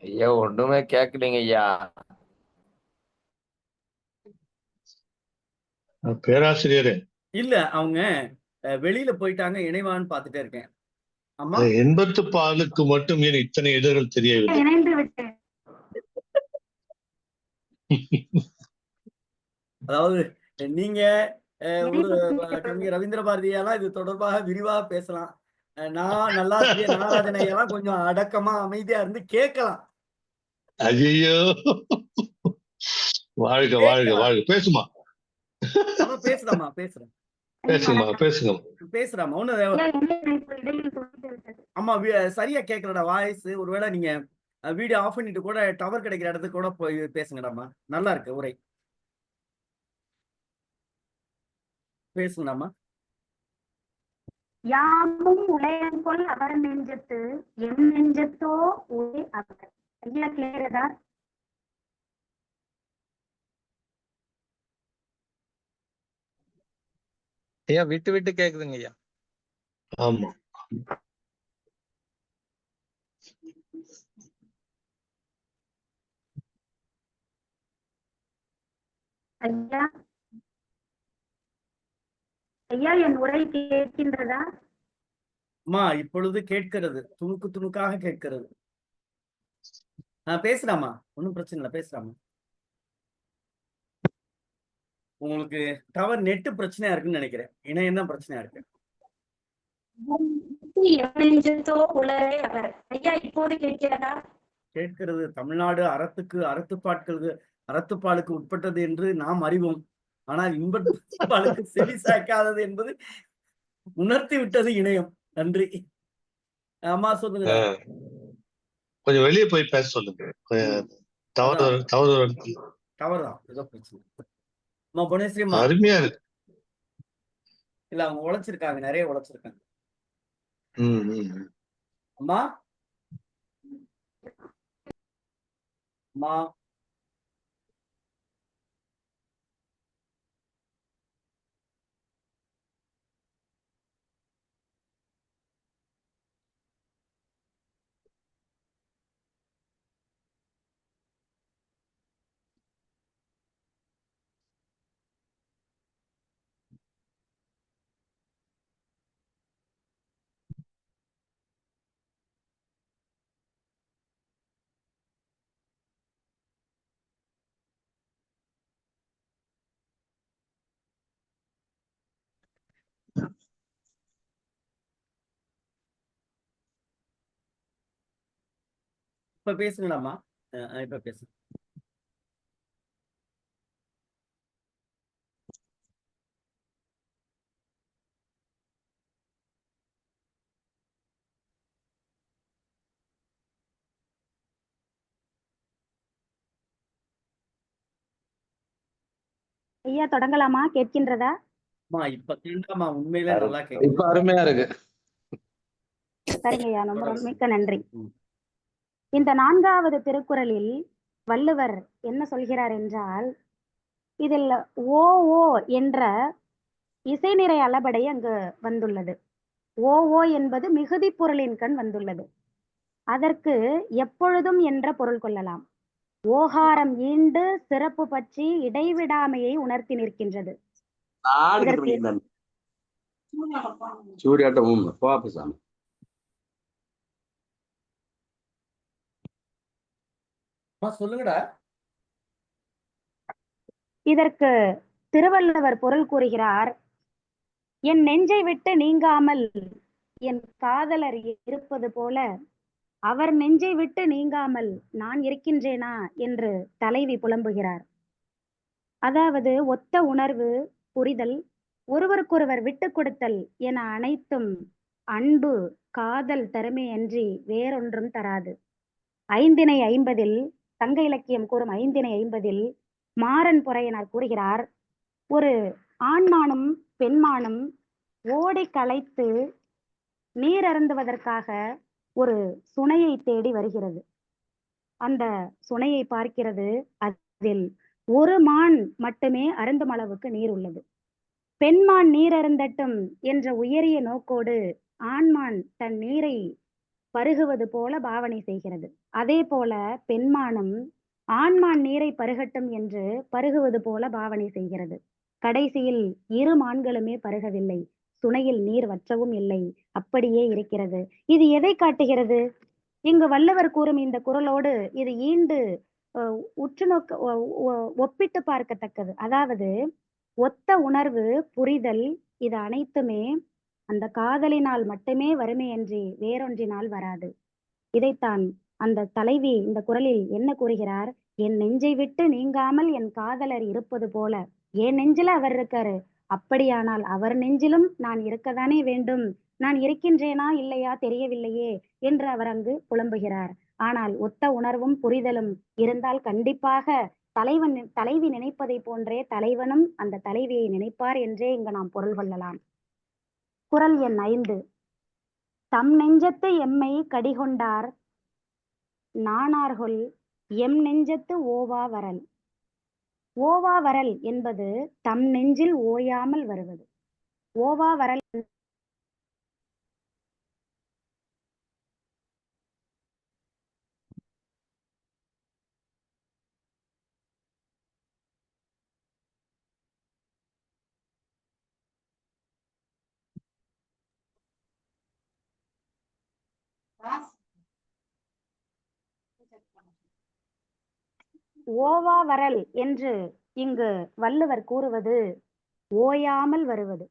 ஐயா ஒண்ணுமே கேட்கலைங்க ஐயா. பேராசிரியரே, இல்ல அவங்க வெளியில போயிட்டாங்க, இணைவான்னு பார்த்துட்டே இருக்கேன். அம்மா எண்பத்து பாலுக்கு மட்டும் ஏன் இத்தனை இதழ்கள் தெரியவில்லை? இணைந்து விட்டேன். அதாவது நீங்க ஒரு இணைந்து கவிஞர் ரவீந்திர பாரதியாலாம் இது தொடர்பாக விரிவாக பேசலாம். நான் நல்லாசிரியர் நாகராஜன் ஐயாலாம் கொஞ்சம் அடக்கமா அமைதியா இருந்து கேட்கலாம். ஐயோ, வாழ்க வாழ்க வாழ்க. பேசுமா, பேசுறாமா பேசுறேன் பேசுங்கம்மா. ஒண்ணு அம்மா சரியா கேட்கலடா வாய்ஸ். ஒருவேளை நீங்க வீடியோ ஆஃப் பண்ணிட்டு கூட டவர் கிடைக்கிற இடத்துக்கு கூட போய் பேசுங்கடாமா. நல்லா இருக்கு உரை. பேசுங்கடாமா. யாமும் உலகங்கொள் அவர் நெஞ்சத்து என் நெஞ்சத்தோ ஒரே அவர். ஐயா கேக்குறதா? ஐயா விட்டு விட்டு கேக்குதுங்க ஐயா. ஆமா, ஐயா ஐயா என் உரை கேட்கின்றதா? அம்மா இப்பொழுது கேட்கிறது, துணுக்கு துணுக்காக கேட்கிறது. பேசுறாமா, ஒன்றும் பிரச்சனை இல்லை, பேசுறாமா. உங்களுக்கு டவர் நெட்டு பிரச்சனையா இருக்குன்னு நினைக்கிறேன். இணையம் தான் பிரச்சனையா இருக்கு. உலரே அவர். ஐயா இப்போது கேட்கிறதா? கேட்கிறது. தமிழ்நாடு அறத்துப்பாலுக்கு உட்பட்டது என்று நாம் அறிவோம். ஆனால் இன்பப்பாலுக்கு செவி சாய்க்காதது என்பது உணர்த்தி விட்டது இணையம். நன்றி. அம்மா சொல்லுங்க. கொஞ்சம் வெளியே போய் பேச சொல்லுங்க. தவறு டவர்தான் ஏதோ பிரச்சனை. அம்மா புவனேஸ்வரிமா அருமையா இருக்கு. இல்ல அவங்க உழைச்சிருக்காங்க, நிறைய உழைச்சிருக்காங்க. அம்மா அம்மா இப்ப பேசுங்களாம்மா. இப்ப பேசுங்க. ஐயா தொடங்கலாமா? கேட்கின்றதா? அம்மா இப்ப கேண்டாமா, உண்மையிலே நல்லா கேட்கு. இப்ப அருமையா இருக்கு. சரிங்க ஐயா, ரொம்ப மிக்க நன்றி. இந்த 4வது திருக்குறளில் வள்ளுவர் என்ன சொல்கிறார் என்றால், இதில் ஓ ஓ என்ற இசை நிறை அளபடை அங்கு வந்துள்ளது. ஓ ஓ என்பது மிகுதி பொருளின் கண் வந்துள்ளது. அதற்கு எப்பொழுதும் என்ற பொருள் கொள்ளலாம். ஓகாரம் ஈண்டு சிறப்பு பற்றி இடைவிடாமையை உணர்த்தி நிற்கின்றது. இதற்கு சொல்லுங்கடா. இதற்கு திருவள்ளுவர் பொருள் கூறுகிறார், என் நெஞ்சை விட்டு நீங்காமல் என் காதலர் இருப்பது போல அவர் நெஞ்சை விட்டு நீங்காமல் நான் இருக்கின்றேனா என்று தலைவி புலம்புகிறார். அதாவது ஒத்த உணர்வு, புரிதல், ஒருவருக்கொருவர் விட்டு கொடுத்தல் என அனைத்தும் அன்பு, காதல் தருமே அன்றி வேறொன்றும் தராது. 550 சங்க இலக்கியம் கூறும் 550 மாறன் பொறையனார் கூறுகிறார், ஒரு ஆண்மானும் பெண்மானும் ஓடி களைத்து நீர் அருந்துவதற்காக ஒரு சுனையை தேடி வருகிறது. அந்த சுனையை பார்க்கிறது. அதில் ஒரு மான் மட்டுமே அருந்தும் அளவுக்கு நீர் உள்ளது. பெண்மான் நீர் அருந்தட்டும் என்ற உயரிய நோக்கோடு ஆண்மான் தன் நீரை பருகுவது போல பாவனை செய்கிறது. அதே போல பெண்மானும் ஆண்மான் நீரை பருகட்டும் என்று பருகுவது போல பாவனை செய்கிறது. கடைசியில் இரு மான்களுமே பருகவில்லை. சுனையில் நீர் வற்றவும் இல்லை. அப்படியே இருக்கிறது. இது எதை காட்டுகிறது? இங்கு வள்ளுவர் கூறும் இந்த குறளோடு இது ஈண்டு உற்று நோக்க ஒப்பிட்டு பார்க்கத்தக்கது. அதாவது ஒத்த உணர்வு, புரிதல், இது அனைத்துமே அந்த காதலினால் மட்டுமே வருமே அன்றி வேறொன்றினால் வராது. இதைத்தான் அந்த தலைவி இந்த குறளில் என்ன கூறுகிறார்? என் நெஞ்சை விட்டு நீங்காமல் என் காதலர் இருப்பது போல. என் நெஞ்சில அவர் இருக்காரு, அப்படியானால் அவர் நெஞ்சிலும் நான் இருக்கத்தானே வேண்டும். நான் இருக்கின்றேனா இல்லையா தெரியவில்லையே என்று அவர் அங்கு புலம்புகிறார். ஆனால் ஒத்த உணர்வும் புரிதலும் இருந்தால் கண்டிப்பாக தலைவி நினைப்பதை போன்றே தலைவனும் அந்த தலைவியை நினைப்பார் என்றே இங்கு நாம் பொருள் கொள்ளலாம். குறள் எண் 5. தம் நெஞ்சத்து எம்மை கடிகொண்டார் நாணார்கொல் எம் நெஞ்சத்து ஓவா வரல். ஓவா வரல் என்பது தம் நெஞ்சில் ஓயாமல் வருவது. ஓவா வரல் ஓவா வரல் என்று இங்கு வள்ளுவர் கூறுவது ஓயாமல் வருவது.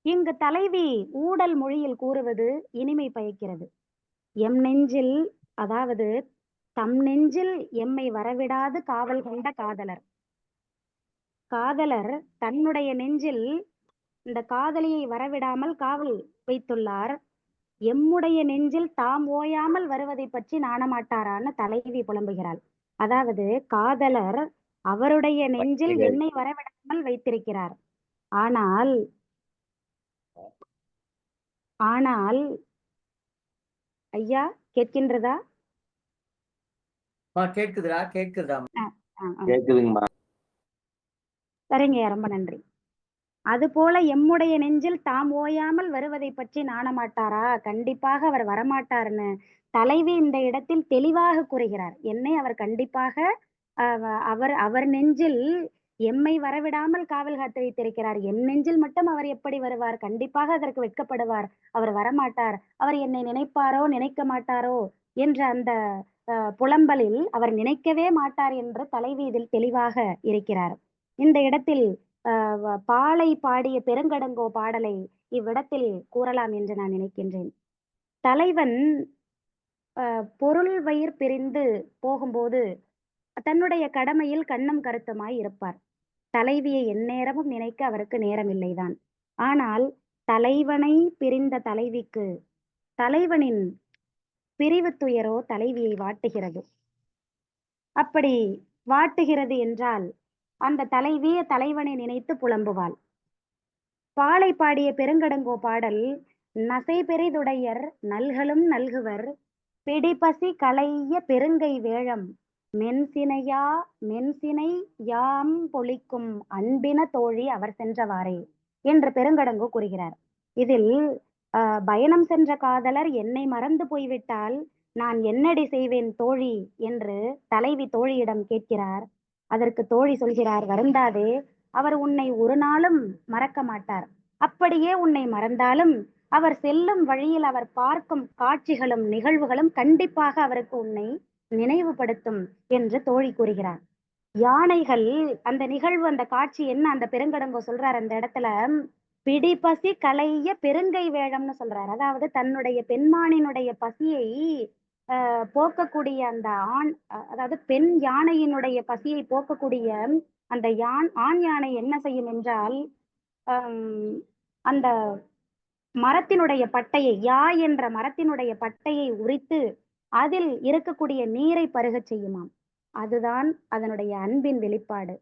இங்கு தலைவி ஊடல் மொழியில் கூறுவது இனிமை பயக்கிறது. எம் நெஞ்சில், அதாவது தம் நெஞ்சில் எம்மை வரவிடாது காவல் கொண்ட காதலர். காதலர் தன்னுடைய நெஞ்சில் இந்த காதலியை வரவிடாமல் காவல் வைத்துள்ளார். எம்முடைய நெஞ்சில் தாம் ஓயாமல் வருவதை பற்றி நாணமாட்டாரான்னு தலைவி புலம்புகிறாள். அதாவது காதலர் அவருடைய நெஞ்சில் என்னை வரவிடாமல் வைத்திருக்கிறார். ஆனால் ஐயா கேட்கின்றதா? கேட்குதுடா, கேட்குதா? கேக்குதுங்கம்மா. சரிங்க, ரொம்ப நன்றி. அதுபோல எம்முடைய நெஞ்சில் தாம் ஓயாமல் வருவதை பற்றி நாணமாட்டாரா? கண்டிப்பாக அவர் வரமாட்டார்னு தலைவி இந்த இடத்தில் தெளிவாக கூறுகிறார். என்னை அவர் கண்டிப்பாக அவர் நெஞ்சில் எம்மை வரவிடாமல் காவல் காத்து வைத்திருக்கிறார். என் நெஞ்சில் மட்டும் அவர் எப்படி வருவார்? கண்டிப்பாக அதற்கு வெட்கப்படுவார். அவர் வரமாட்டார். அவர் என்னை நினைப்பாரோ நினைக்க மாட்டாரோ என்ற அந்த புலம்பலில் அவர் நினைக்கவே மாட்டார் என்று தலைவி இதில் தெளிவாக இருக்கிறார். இந்த இடத்தில் பாலை பாடிய பெருங்கடங்கோ பாடலை இவ்விடத்தில் கூறலாம் என்று நான் நினைக்கின்றேன். தலைவன் பொருள் வயிர் பிரிந்து போகும்போது தன்னுடைய கடமையில் கண்ணும் கருத்துமாய் இருப்பார். தலைவியை எந்நேரமும் நினைக்க அவருக்கு நேரம் இல்லைதான். ஆனால் தலைவனை பிரிந்த தலைவிக்கு தலைவனின் பிரிவு துயரோ தலைவியை வாட்டுகிறது. அப்படி வாட்டுகிறது என்றால் அந்த தலைவி தலைவனை நினைத்து புலம்புவாள். பாலை பாடிய பெருங்கடங்கோ பாடல் நசை பெரிதுடையர் நல்களும் நல்குவர் பிடிபசி களைய பெருங்கை வேழம் மென்சினை யாம் பொழிக்கும் அன்பின தோழி அவர் சென்றவாறே. என்று பெருங்கடங்கோ கூறுகிறார். இதில் பயணம் சென்ற காதலர் என்னை மறந்து போய்விட்டால் நான் என்னடி செய்வேன் தோழி என்று தலைவி தோழியிடம் கேட்கிறார். அதற்கு தோழி சொல்கிறார், வருந்தாதே, அவர் உன்னை ஒரு நாளும் மறக்க மாட்டார். அப்படியே உன்னை மறந்தாலும் அவர் செல்லும் வழியில் அவர் பார்க்கும் காட்சிகளும் நிகழ்வுகளும் கண்டிப்பாக அவருக்கு உன்னை நினைவுபடுத்தும் என்று தோழி கூறுகிறார். யானைகள் அந்த நிகழ்வு, அந்த காட்சி என்ன அந்த பெருங்கடங்கோ சொல்றார் அந்த இடத்துல, பிடிபசி களைய பெருங்கை வேழம்னு சொல்றார். அதாவது தன்னுடைய பெண்மானினுடைய பசியை போக்கக்கூடிய அந்த அதாவது பெண் யானையினுடைய பசியை போக்கக்கூடிய அந்த ஆண் யானை என்ன செய்யும் என்றால், அந்த மரத்தினுடைய பட்டையை, என்ற மரத்தினுடைய பட்டையை உரித்து அதில் இருக்கக்கூடிய நீரை பருகச் செய்யுமாம். அதுதான் அதனுடைய அன்பின் வெளிப்பாடு.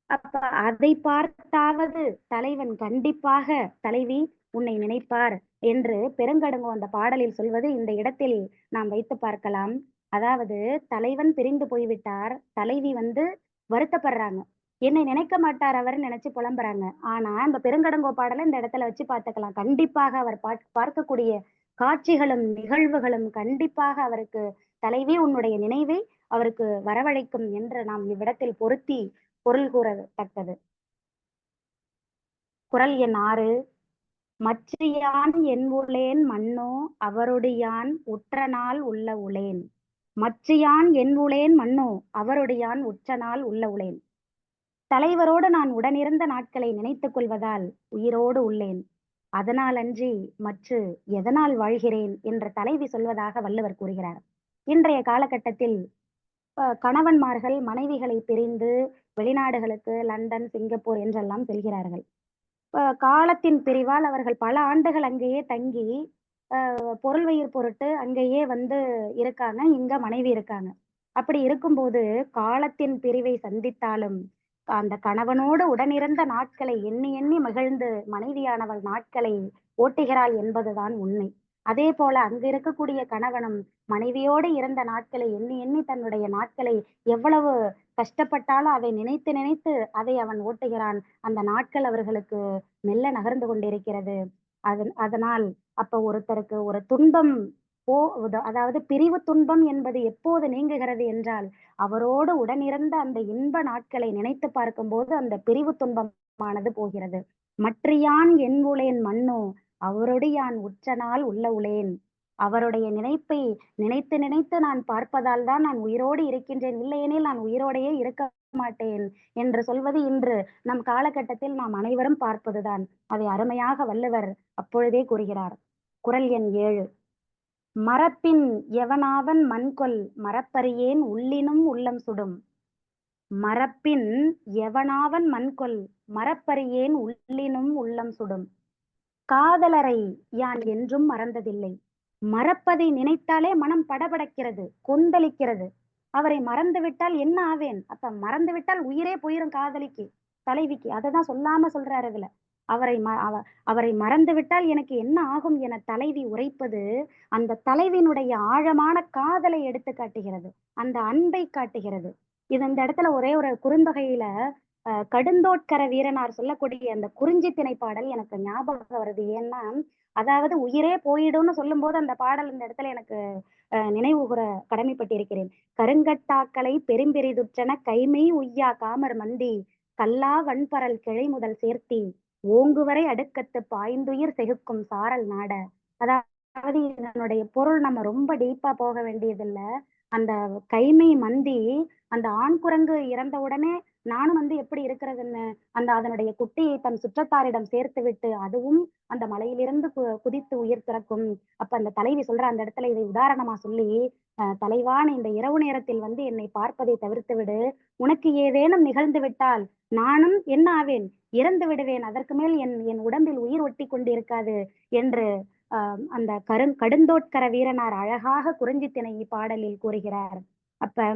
அப்ப அதை பார்த்தாவது தலைவன் கண்டிப்பாக தலைவி உன்னை நினைப்பார் என்று பெருங்கடங்கோ அந்த பாடலில் சொல்வது இந்த இடத்தில் நாம் வைத்து பார்க்கலாம். அதாவது தலைவன் பிரிந்து போய்விட்டார், தலைவி வருத்தப்படுறாங்க, என்னை நினைக்க மாட்டார் அவர் நினைச்சு புலம்புறாங்க. ஆனா இந்த பெருங்கடங்கோ பாடலை இந்த இடத்துல வச்சு பார்த்துக்கலாம். கண்டிப்பாக அவர் பார்க்கக்கூடிய காட்சிகளும் நிகழ்வுகளும் கண்டிப்பாக அவருக்கு தலைவி உன்னுடைய நினைவை அவருக்கு வரவழைக்கும் என்று நாம் இவ்விடத்தில் பொருத்தி பொருள் கூறத்தக்கது. குறள் எண் 6. மற்றியான் என் உளேன் மன்னோ அவருடையான் உற்றநாள் உள்ள உளேன். மற்றியான் என் உளேன் மன்னோ அவருடையான் உற்றநாள் உள்ள உளேன். தலைவரோடு நான் உடனிருந்த நாட்களை நினைத்துக் கொள்வதால் உயிரோடு உள்ளேன், அதனால் அன்றி மற்று எதனால் வாழ்கிறேன் என்ற தலைவி சொல்வதாக வள்ளுவர் கூறுகிறார். இன்றைய காலகட்டத்தில் கணவன்மார்கள் மனைவிகளை பிரிந்து வெளிநாடுகளுக்கு லண்டன், சிங்கப்பூர் என்றெல்லாம் செல்கிறார்கள். காலத்தின் பிரிவால் அவர்கள் பல ஆண்டுகள் அங்கேயே தங்கி பொருள் வயிறு பொருட்டு அங்கேயே இருக்காங்க, இங்க மனைவி இருக்காங்க. அப்படி இருக்கும்போது காலத்தின் பிரிவை சந்தித்தாலும் அந்த கணவனோடு உடனிருந்த நாட்களை எண்ணி எண்ணி மகிழ்ந்து மனைவியானவள் நாட்களை ஓட்டுகிறாள் என்பதுதான் உண்மை. அதே போல அங்கு இருக்கக்கூடிய கணவனும் மனைவியோடு இருந்த நாட்களை எண்ணி எண்ணி தன்னுடைய நாட்களை எவ்வளவு கஷ்டப்பட்டாலும் அதை நினைத்து நினைத்து அதை அவன் ஓட்டுகிறான். அந்த நாட்கள் அவர்களுக்கு மெல்ல நகர்ந்து கொண்டிருக்கிறது. அதனால் அப்ப ஒருத்தருக்கு ஒரு துன்பம் அதாவது பிரிவு துன்பம் என்பது எப்போது நீங்குகிறது என்றால் அவரோடு உடனிருந்த அந்த இன்ப நாட்களை நினைத்து பார்க்கும்போது அந்த பிரிவு துன்பமானது போகிறது. மற்றியான் என் உளேன் மன்னோ அவருடையான் உற்றநாள் உள்ள உளேன். அவருடைய நினைப்பை நினைத்து நினைத்து நான் பார்ப்பதால் தான் நான் உயிரோடு இருக்கின்றேன், இல்லையெனில் நான் உயிரோடையே இருக்க மாட்டேன் என்று சொல்வது இன்று நம் காலகட்டத்தில் நாம் அனைவரும் பார்ப்பதுதான். அதை அருமையாக வள்ளுவர் அப்பொழுதே கூறுகிறார். குறள் எண் 7. மரப்பின் எவனாவன் மண்கொல் மரப்பரியேன் உள்ளினும் உள்ளம் சுடும். மரப்பின் எவனாவன் மண்கொல் மரப்பரியேன் உள்ளினும் உள்ளம் சுடும். காதலரை யான் என்றும் மறந்ததில்லை. மறப்பதை நினைத்தாலே மனம் படபடக்கிறது, கொந்தளிக்கிறது. அவரை மறந்துவிட்டால் என்ன ஆவேன்? அப்ப மறந்துவிட்டால் உயிரே போயிரும் காதலிக்கு, தலைவிக்கு. அததான் சொல்லாம சொல்றாரு இதுல. அவரை மறந்துவிட்டால் எனக்கு என்ன ஆகும் என தலைவி உரைப்பது அந்த தலைவினுடைய ஆழமான காதலை எடுத்து காட்டுகிறது, அந்த அன்பை காட்டுகிறது. இது இந்த இடத்துல ஒரே ஒரு குறுந்தொகையில கடுந்தோட்கர வீரனார் சொல்லக்கூடிய அந்த குறிஞ்சி திணை பாடல் எனக்கு ஞாபகம் வருது. ஏன்னா அதாவது உயிரே போயிடும்னு சொல்லும் போது அந்த பாடல் இந்த இடத்துல எனக்கு நினைவு கூற கடமைப்பட்டிருக்கிறேன். கருங்கட்டாக்களை பெரும்பெரிதுற்றன கைமை உய்யா காமர் மந்தி கல்லா வன்பரல் கிளை முதல் சேர்த்தி ஓங்குவரை அடுக்கத்து பாய்ந்துயிர் செகுக்கும் சாரல் நாட. அதாவது இதனுடைய பொருள் நம்ம ரொம்ப டீப்பா போக வேண்டியதில்லை. அந்த கைமை மந்தி, அந்த ஆண் குரங்கு இறந்த உடனே நானும் எப்படி இருக்கிறதுன்னு அதனுடைய குட்டியை தன் சுற்றத்தாரிடம் சேர்த்து விட்டு அதுவும் அந்த மலையிலிருந்து குதித்து உயிர் திறக்கும். அப்ப அந்த தலைவி சொல்ற அந்த இடத்துல இதை உதாரணமா சொல்லி, தலைவான் இந்த இரவு நேரத்தில் என்னை பார்ப்பதை தவிர்த்து விடு, உனக்கு ஏதேனும் நிகழ்ந்து விட்டால் நானும் என்ன ஆவேன், இறந்து விடுவேன், அதற்கு மேல் என் உடம்பில் உயிர் ஒட்டி கொண்டிருக்காது என்று அந்த கடுந்தோட்கர வீரனார் அழகாக குறிஞ்சி திணை பாடலில் கூறுகிறார். அப்ப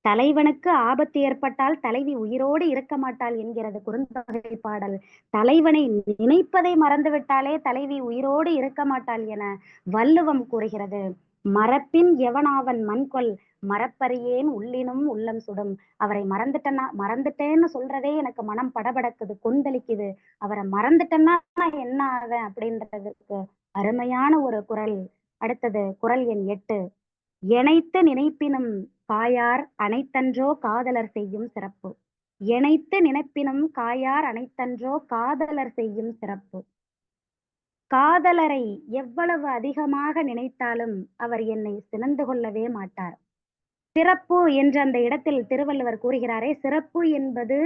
தலைவனுக்கு ஆபத்து ஏற்பட்டால் தலைவி உயிரோடு இருக்க மாட்டாள் என்கிறது குறுந்தொகை பாடல். தலைவனை நினைப்பதை மறந்துவிட்டாலே தலைவி உயிரோடு இருக்க மாட்டாள் என வள்ளுவம் கூறுகிறது. மறப்பின் எவனாவன் மண்கொள் மறப்பறியேன் உள்ளினும் உள்ளம் சுடும். அவரை மறந்துட்டேன்னு சொல்றதே எனக்கு மனம் படபடக்குது, கொந்தளிக்குது. அவரை மறந்துட்டேன்னா நான் என்ன ஆவேன் அப்படின்றதுக்கு அருமையான ஒரு குரல். அடுத்தது குரல் எண் 8. எனைத்து நினைப்பினும் காயார் அனைத்தன்றோ காதலர் செய்யும் சிறப்பு. எனைத்து நினைப்பினும் காயார் அனைத்தன்றோ காதலர் செய்யும் சிறப்பு. காதலரை எவ்வளவு அதிகமாக நினைத்தாலும் அவர் என்னை சினந்து கொள்ளவே மாட்டார். சிறப்பு என்ற அந்த இடத்தில் திருவள்ளுவர் கூறுகிறாரே, சிறப்பு என்பது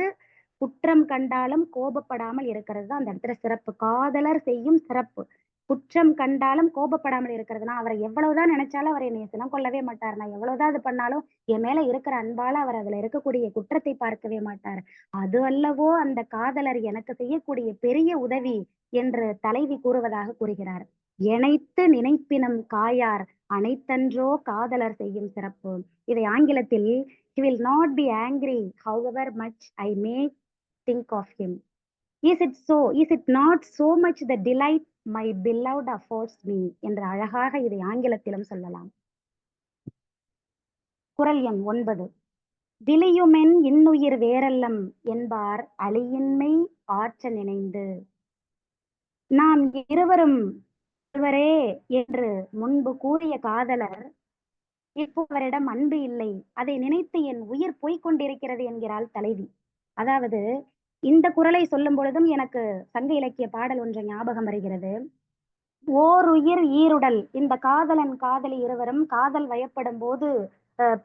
குற்றம் கண்டாலும் கோபப்படாமல் இருக்கிறது தான் அந்த இடத்துல சிறப்பு. காதலர் செய்யும் சிறப்பு. குற்றம் கண்டாலும் கோபப்படாமல் இருக்கிறதுனா, அவரை எவ்வளவுதான் நினைச்சாலும் அவர் என்னை சினம் கொள்ளவே மாட்டார். நான் எவ்வளவுதான் இது பண்ணாலும் என் மேல இருக்கிற அன்பால அவர் அதுல இருக்கக்கூடிய குற்றத்தை பார்க்கவே மாட்டார். அது அல்லவோ அந்த காதலர் எனக்கு செய்யக்கூடிய பெரிய உதவி என்று தலைவி கூறுவதாக கூறுகிறார். எனைத்து நினைப்பினும் காயார் அனைத்தன்றோ காதலர் செய்யும் சிறப்பு. இதை ஆங்கிலத்தில் he will not be angry however much I may think of him. Is it not so much the delight my beloved affords me என்று அழகாக இதை ஆங்கிலத்திலும் சொல்லலாம். குரல் எண் 9. விளியுமென் இன்னுயிர் வேறல்லம் என்பார் அழியின்மை ஆற்ற நினைந்து. நாம் இருவரும் ஒருவரே என்று முன்பு கூறிய காதலர் இப்போ அவரிடம் அன்பு இல்லை, அதை நினைத்து என் உயிர் போய்கொண்டிருக்கிறது என்கிறாள் தலைவி. அதாவது இந்த குரலை சொல்லும் பொழுதும் எனக்கு சங்க இலக்கிய பாடல் ஒன்று ஞாபகம் வருகிறது. ஓர் உயிர் ஈருடல். இந்த காதலன் காதலி இருவரும் காதல் வயப்படும் போது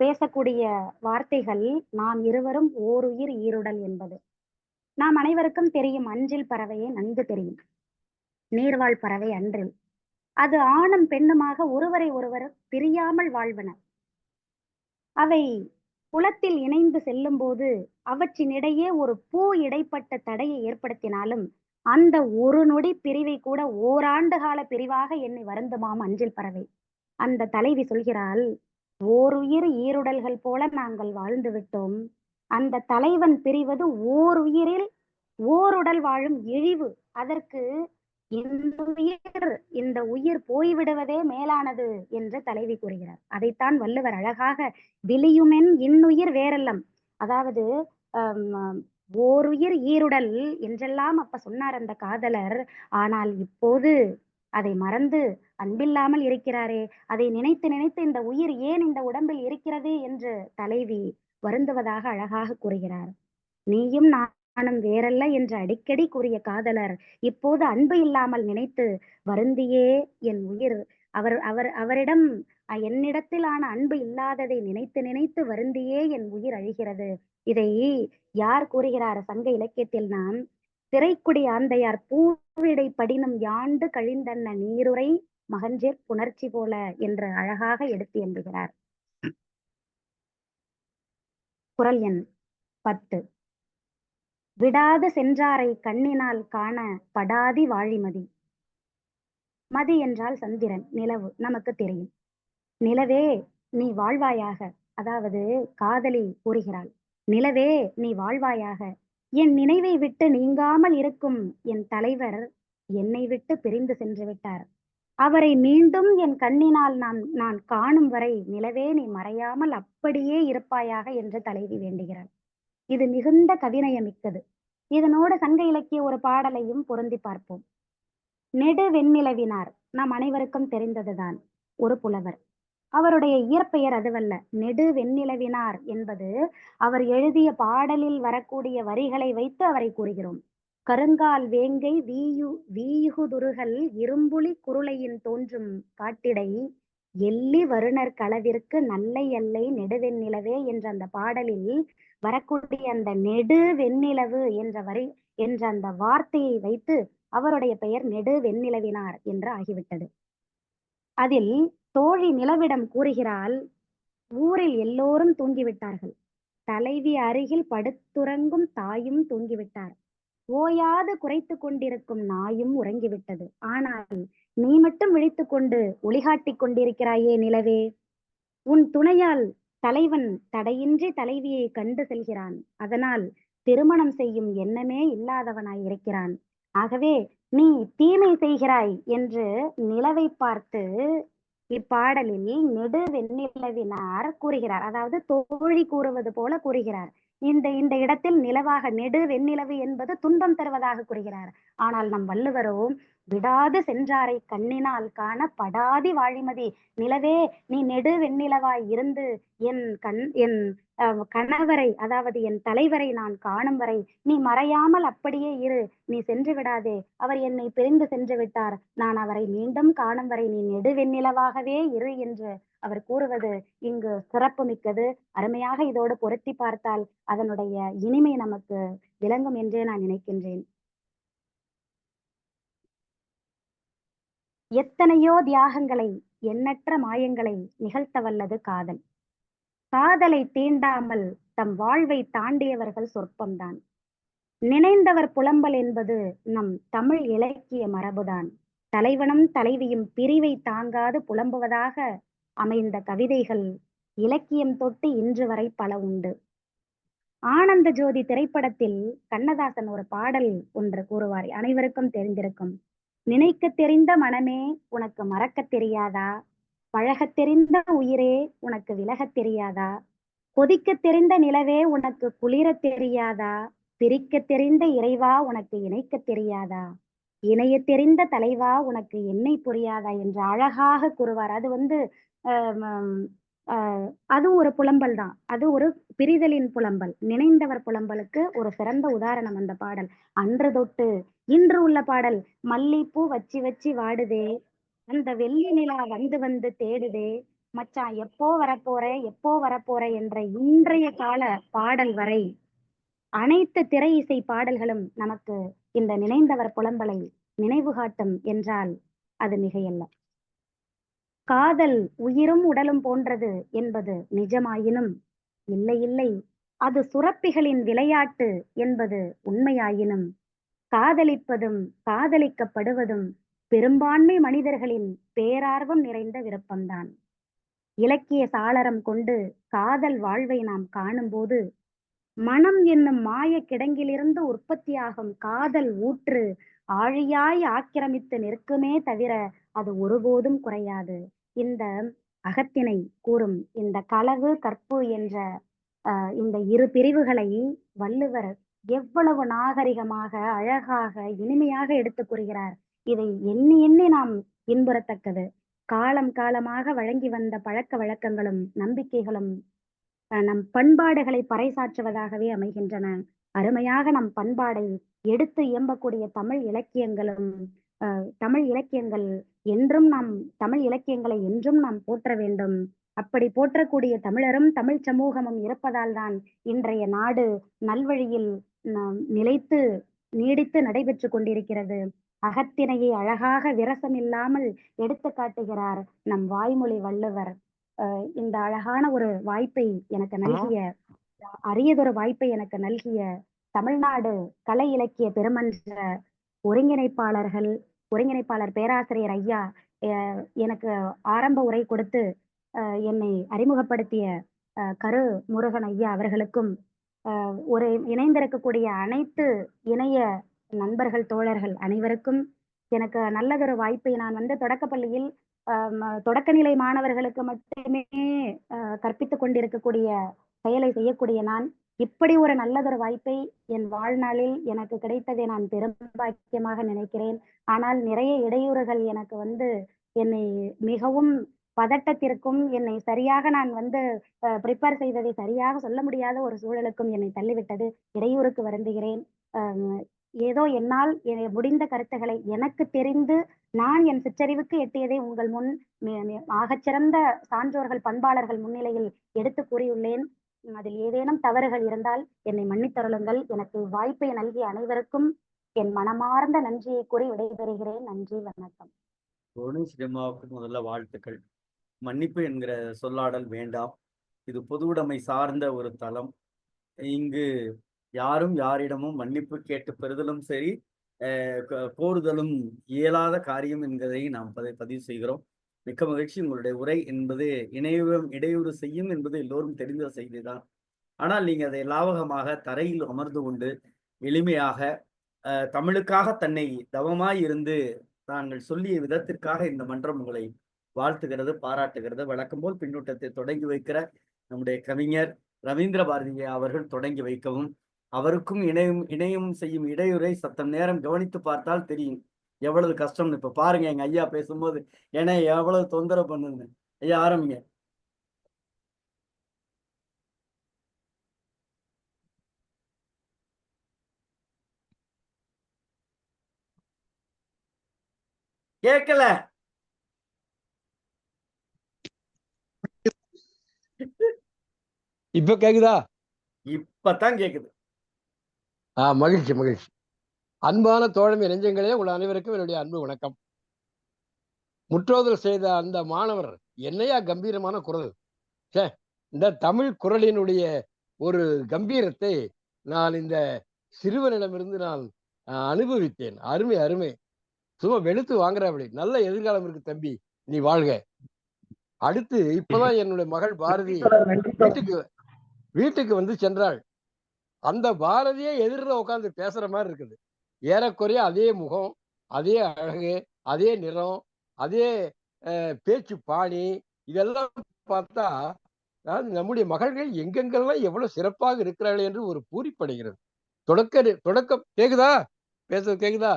பேசக்கூடிய வார்த்தைகள் நாம் இருவரும் ஓர் உயிர் ஈருடல் என்பது நாம் அனைவருக்கும் தெரியும். அஞ்சில் பறவையை நன்கு தெரியும். நீர்வாழ் பறவை அன்றில். அது ஆணும் பெண்ணுமாக ஒருவரை ஒருவர் பிரியாமல் வாழ்வன. அவை குளத்தில் இணைந்து செல்லும் போது அவற்றினிடையே ஒரு பூ இடைப்பட்ட தடையை ஏற்படுத்தினாலும் அந்த ஒரு நொடி பிரிவை கூட ஓராண்டு கால பிரிவாக எண்ணி வருந்துமாம் அஞ்சில் பறவை. அந்த தலைவி சொல்கிறாள், ஓர் உயிர் ஈருடல்கள் போல நாங்கள் வாழ்ந்து விட்டோம். அந்த தலைவன் பிரிவது ஓர் உயிரில் ஓருடல் வாழும் இழிவு. அதற்கு இந்த உயிர் போய்விடுவதே மேலானது என்று தலைவி கூறுகிறார். அதைத்தான் வள்ளுவர் அழகாக விளியுமென் இன்னுயிர் வேறல்லம், அதாவது ஓருயிர் ஈருடல் என்றெல்லாம் அப்ப சொன்னார் அந்த காதலர். ஆனால் இப்போது அதை மறந்து அன்பில்லாமல் இருக்கிறாரே, அதை நினைத்து நினைத்து இந்த உயிர் ஏன் இந்த உடம்பில் இருக்கிறது என்று தலைவி வருந்துவதாக அழகாக கூறுகிறார். நீயும் நானும் வேறல்ல என்று அடிக்கடி கூறிய காதலர் இப்போது அன்பு இல்லாமல் நினைத்து வருந்தியே என் உயிர் அவரிடம் என்னிடத்திலான அன்பு இல்லாததை நினைத்து நினைத்து வருந்தியே என் உயிர் அழிகிறது. இதை யார் கூறுகிறார் சங்க இலக்கியத்தில்? நாம் திரைக்குடி ஆந்தையார் பூவிடை படினும் யாண்டு கழிந்தன்ன நீருரை மகஞ்சேர் புணர்ச்சி போல என்று அழகாக எடுத்து எம்புகிறார். குரல் எண் 10. விடாது சென்றாரை கண்ணினால் காண படாதி வாழிமதி. மதி என்றால் சந்திரன், நிலவு, நமக்கு தெரியும். நிலவே நீ வாழ்வாயாக. அதாவது காதலி கூறுகிறாள், நிலவே நீ வாழ்வாயாக. என் நினைவை விட்டு நீங்காமல் இருக்கும் என் தலைவர் என்னை விட்டு பிரிந்து சென்று விட்டார். அவரை மீண்டும் என் கண்ணினால் நான் காணும் வரை நிலவே நீ மறையாமல் அப்படியே இருப்பாயாக என்று தலைவி வேண்டுகிறாள். இது மிகுந்த கவிநயமிக்கது. இதனோடு சங்க இலக்கிய ஒரு பாடலையும் பொருந்தி பார்ப்போம். நெடு வெண்ணிலவினார் நாம் அனைவருக்கும் தெரிந்ததுதான். ஒரு புலவர். அவருடைய இயற்பெயர் அதுவல்ல. நெடு வெண்ணிலவினார் என்பது அவர் எழுதிய பாடலில் வரக்கூடிய வரிகளை வைத்து அவரை கூறுகிறோம். கருங்கால் வேங்கை வீயுகுதுருகல் இரும்புலி குருளையின் தோன்றும் காட்டிடை எள்ளி வருணர் களவிற்கு நல்லை அல்லை நெடுவெண்ணிலவே என்ற அந்த பாடலில் வரக்கூடிய அந்த நெடு வெண்ணிலவு என்ற அந்த வார்த்தையை வைத்து அவருடைய பெயர் நெடு வெண்ணிலவினார் என்று ஆகிவிட்டது. அதில் தோழி நிலவிடம் கூறுகிறாள், ஊரில் எல்லோரும் தூங்கிவிட்டார்கள். தலைவி அருகில் படுத்துறங்கும் தாயும் தூங்கிவிட்டார். ஓயாது குறைத்து கொண்டிருக்கும் நாயும் உறங்கிவிட்டது. ஆனால் நீ மட்டும் விழித்து கொண்டு ஒளிகாட்டிக் கொண்டிருக்கிறாயே நிலவே. உன் துணையால் தலைவன் தடையின்றி தலைவியை கண்டு செல்கிறான். அதனால் திருமணம் செய்யும் எண்ணமே இல்லாதவனாய் இருக்கிறான். ஆகவே நீ தீமை செய்கிறாய் என்று நிலவை பார்த்து இப்பாடலில் நெடு வெண்ணிலவினார் கூறுகிறார், அதாவது தோழி கூறுவது போல கூறுகிறார். இந்த இந்த இடத்தில் நிலவாக நெடு வெண்ணிலவு என்பது துன்பம் தருவதாக கூறுகிறார். ஆனால் நம் வள்ளுவரோ விடாது சென்றாரை கண்ணினால் காண படாதி வாழிமதி, நிலவே நீ நெடு வெண்ணிலவாய் இருந்து என் கணவரை, அதாவது என் தலைவரை நான் காணும் வரை நீ மறையாமல் அப்படியே இரு, நீ சென்று விடாதே, அவர் என்னை பிரிந்து சென்று விட்டார், நான் அவரை மீண்டும் காணும் வரை நீ நெடு வெண்ணிலவாகவே இரு என்று அவர் கூறுவது இங்கு சிறப்பு மிக்கது. அருமையாக இதோடு பொருத்தி பார்த்தால் அதனுடைய இனிமை நமக்கு விளங்கும் என்றே நான் நினைக்கின்றேன். எத்தனையோ தியாகங்களை, எண்ணற்ற மாயங்களை நிகழ்த்த வல்லது காதல். காதலை தீண்டாமல் தம் வாழ்வை தாண்டியவர்கள் சொற்பம்தான். நினைந்தவர் புலம்பல் என்பது நம் தமிழ் இலக்கிய மரபுதான். தலைவனும் தலைவியும் பிரிவை தாங்காது புலம்புவதாக அமைந்த கவிதைகள் இலக்கியம் தொட்டு இன்று வரை பல உண்டு. ஆனந்த ஜோதி திரைப்படத்தில் கண்ணதாசன் ஒரு பாடல் ஒன்று கூறுவார், அனைவருக்கும் தெரிந்திருக்கும். நினைக்க தெரிந்த மனமே உனக்கு மறக்க தெரியாதா, பழகத் தெரிந்த உயிரே உனக்கு விலகத் தெரியாதா, கொதிக்க தெரிந்த நிலவே உனக்கு குளிர தெரியாதா, பிரிக்க தெரிந்த இறைவா உனக்கு இணைக்க தெரியாதா, இணைய தெரிந்த தலைவா உனக்கு என்னை புரியாதா என்று அழகாக கூறுவார். அது அது ஒரு புலம்பல் தான், அது ஒரு பிரிதலின் புலம்பல், நினைந்தவர் புலம்பலுக்கு ஒரு சிறந்த உதாரணம் அந்த பாடல். அன்று தொட்டு இன்று உள்ள பாடல், மல்லிப்பூ வச்சு வச்சு வாடுதே, அந்த வெள்ளி நிலா வந்து வந்து தேடுதே, மச்சான் எப்போ வரப்போற என்ற இன்றைய கால பாடல் வரை அனைத்து திரை இசை பாடல்களும் நமக்கு இந்த நினைந்தவர் புலம்பலை நினைவு காட்டும் என்றால் அது மிகையல்ல. காதல் உயிரும் உடலும் போன்றது என்பது நிஜமாயினும், இல்லை அது சுரப்பிகளின் விளையாட்டு என்பது உண்மையாயினும், காதலிப்பதும் காதலிக்கப்படுவதும் பெரும்பான்மை மனிதர்களின் பேரார்வம் நிறைந்த விருப்பம்தான். இலக்கிய சாளரம் கொண்டு காதல் வாழ்வை நாம் காணும்போது மனம் என்னும் மாய கிடங்கிலிருந்து உற்பத்தியாகும் காதல் ஊற்று ஆழியாய் ஆக்கிரமித்து நிற்குமே தவிர அது ஒருபோதும் குறையாது. இந்த அகத்திணை கூறும் இந்த களவு கற்பு என்ற இந்த இரு பிரிவுகளை வள்ளுவர் எவ்வளவு நாகரிகமாக, அழகாக, இனிமையாக எடுத்து கூறுகிறார். இதை எண்ணி எண்ணி நாம் இன்புறத்தக்கது. காலம் காலமாக வழங்கி வந்த பழக்க வழக்கங்களும் நம்பிக்கைகளும் நம் பண்பாடுகளை பறைசாற்றுவதாகவே அமைகின்றன. அருமையாக நம் பண்பாடை எடுத்து இயம்பக்கூடிய தமிழ் இலக்கியங்கள் என்றும் தமிழ் இலக்கியங்களை என்றும் நாம் போற்ற வேண்டும். அப்படி போற்றக்கூடிய தமிழரும் தமிழ் சமூகமும் இருப்பதால் தான் இன்றைய நாடு நல்வழியில் நிலைத்து நீடித்து நடைபெற்று கொண்டிருக்கிறது. அகத்திணையை அழகாக விரசம் இல்லாமல் எடுத்து காட்டுகிறார் நம் வாய்மொழி வள்ளுவர். இந்த அழகான ஒரு வாய்ப்பை எனக்கு நல்கிய, அரியதொரு வாய்ப்பை எனக்கு நல்கிய தமிழ்நாடு கலை இலக்கிய பெருமன்ற ஒருங்கிணைப்பாளர் பேராசிரியர் ஐயா எனக்கு ஆரம்ப உரை கொடுத்து என்னை அறிமுகப்படுத்திய கரு முருகன் ஐயா அவர்களுக்கும், ஒரு இணைந்திருக்கக்கூடிய அனைத்து இணைய நண்பர்கள் தோழர்கள் அனைவருக்கும், எனக்கு நல்லதொரு வாய்ப்பை நான் தொடக்கப்பள்ளியில் தொடக்கநிலை மாணவர்களுக்கு மட்டுமே கற்பித்துக் கொண்டிருக்கக்கூடிய செயலை செய்யக்கூடிய நான் இப்படி ஒரு நல்லதொரு வாய்ப்பை என் வாழ்நாளில் எனக்கு கிடைத்ததை நான் பெரும் பாக்கியமாக நினைக்கிறேன். ஆனால் நிறைய இடையூறுகள் எனக்கு என்னை மிகவும் பதட்டத்திற்கும், என்னை சரியாக நான் ப்ரிப்பேர் செய்ததை சரியாக சொல்ல முடியாத ஒரு சூழலுக்கும் என்னை தள்ளிவிட்டது. இடையூறுக்கு வருந்துகிறேன். ஏதோ என்னால் முடிந்த கருத்துக்களை எனக்கு தெரிந்து நான் என் சிற்றறிவுக்கு எட்டியதை உங்கள் முன் ஆகச்சிறந்த சான்றோர்கள் பண்பாளர்கள் முன்னிலையில் எடுத்து கூறியுள்ளேன். அதில் ஏதேனும் தவறுகள் இருந்தால் என்னை மன்னித்தருளுங்கள். எனக்கு வாய்ப்பை நல்கிய அனைவருக்கும் என் மனமார்ந்த நன்றியை கூறி விடைபெறுகிறேன். நன்றி, வணக்கம். சினிமாவுக்கு முதல்ல வாழ்த்துக்கள். மன்னிப்பு என்கிற சொல்லாடல் வேண்டாம். இது பொதுவுடைமை சார்ந்த ஒரு தளம். இங்கு யாரும் யாரிடமும் மன்னிப்பு கேட்டு பெறுதலும் சரி, கோருதலும் இயலாத காரியம் என்பதை நாம் பதிவு செய்கிறோம். மிக்க மகிழ்ச்சி. உங்களுடைய உரை என்பது இடையூறு செய்யும் என்பது எல்லோரும் தெரிந்த செய்திதான். ஆனால் நீங்க அதை லாவகமாக தரையில் அமர்ந்து கொண்டு எளிமையாக தமிழுக்காக தன்னை தவமாய் இருந்து தாங்கள் சொல்லிய விதத்திற்காக இந்த மன்றம் உங்களை வாழ்த்துகிறது, பாராட்டுகிறது. வழக்கம் போல் பின்னூட்டத்தை தொடங்கி வைக்கிற நம்முடைய கவிஞர் ரவீந்திர பாரதி அவர்கள் தொடங்கி வைக்கவும், அவருக்கும் இணையும் செய்யும் இடையூறை சத்தம் நேரம் கவனித்து பார்த்தால் தெரியும் எவ்வளவு கஷ்டம்னு. இப்ப பாருங்க எங்க ஐயா பேசும்போது ஏன்னா எவ்வளவு தொந்தரவு பண்ணுங்க. ஐயா ஆரம்பிங்க. கேட்கல. இப்ப கேக்குதா? இப்பதான் கேக்குது. மகிழ்ச்சி மகிழ்ச்சி. அன்பான தோழமை நெஞ்சங்களே, உங்கள் அனைவருக்கும் என்னுடைய அன்பு வணக்கம். முற்றோதல் செய்த அந்த மாணவர் என்னையா கம்பீரமான குரல்! இந்த தமிழ் குரலினுடைய ஒரு கம்பீரத்தை நான் இந்த சிறுவனிடமிருந்து நான் அனுபவித்தேன். அருமை அருமை. சும்மா வெளுத்து வாங்குற அப்படி. நல்ல எதிர்காலம் இருக்கு தம்பி, நீ வாழ்க. அடுத்து இப்பதான் என்னுடைய மகள் பாரதி வீட்டுக்கு வந்து சென்றாள். அந்த பாரதியே எதிரில் உட்காந்து பேசுற மாதிரி இருக்குது. ஏறக்குறைய அதே முகம், அதே அழகு, அதே நிறம், அதே பேச்சு பாணி, இதெல்லாம் பார்த்தா நம்முடைய மகள்கள் எங்கெங்கெல்லாம் எவ்வளவு சிறப்பாக இருக்கிறார்கள் என்று ஒரு பூரிப்படைகிறது. தொடக்கம் கேக்குதா? பேசுறது கேக்குதா?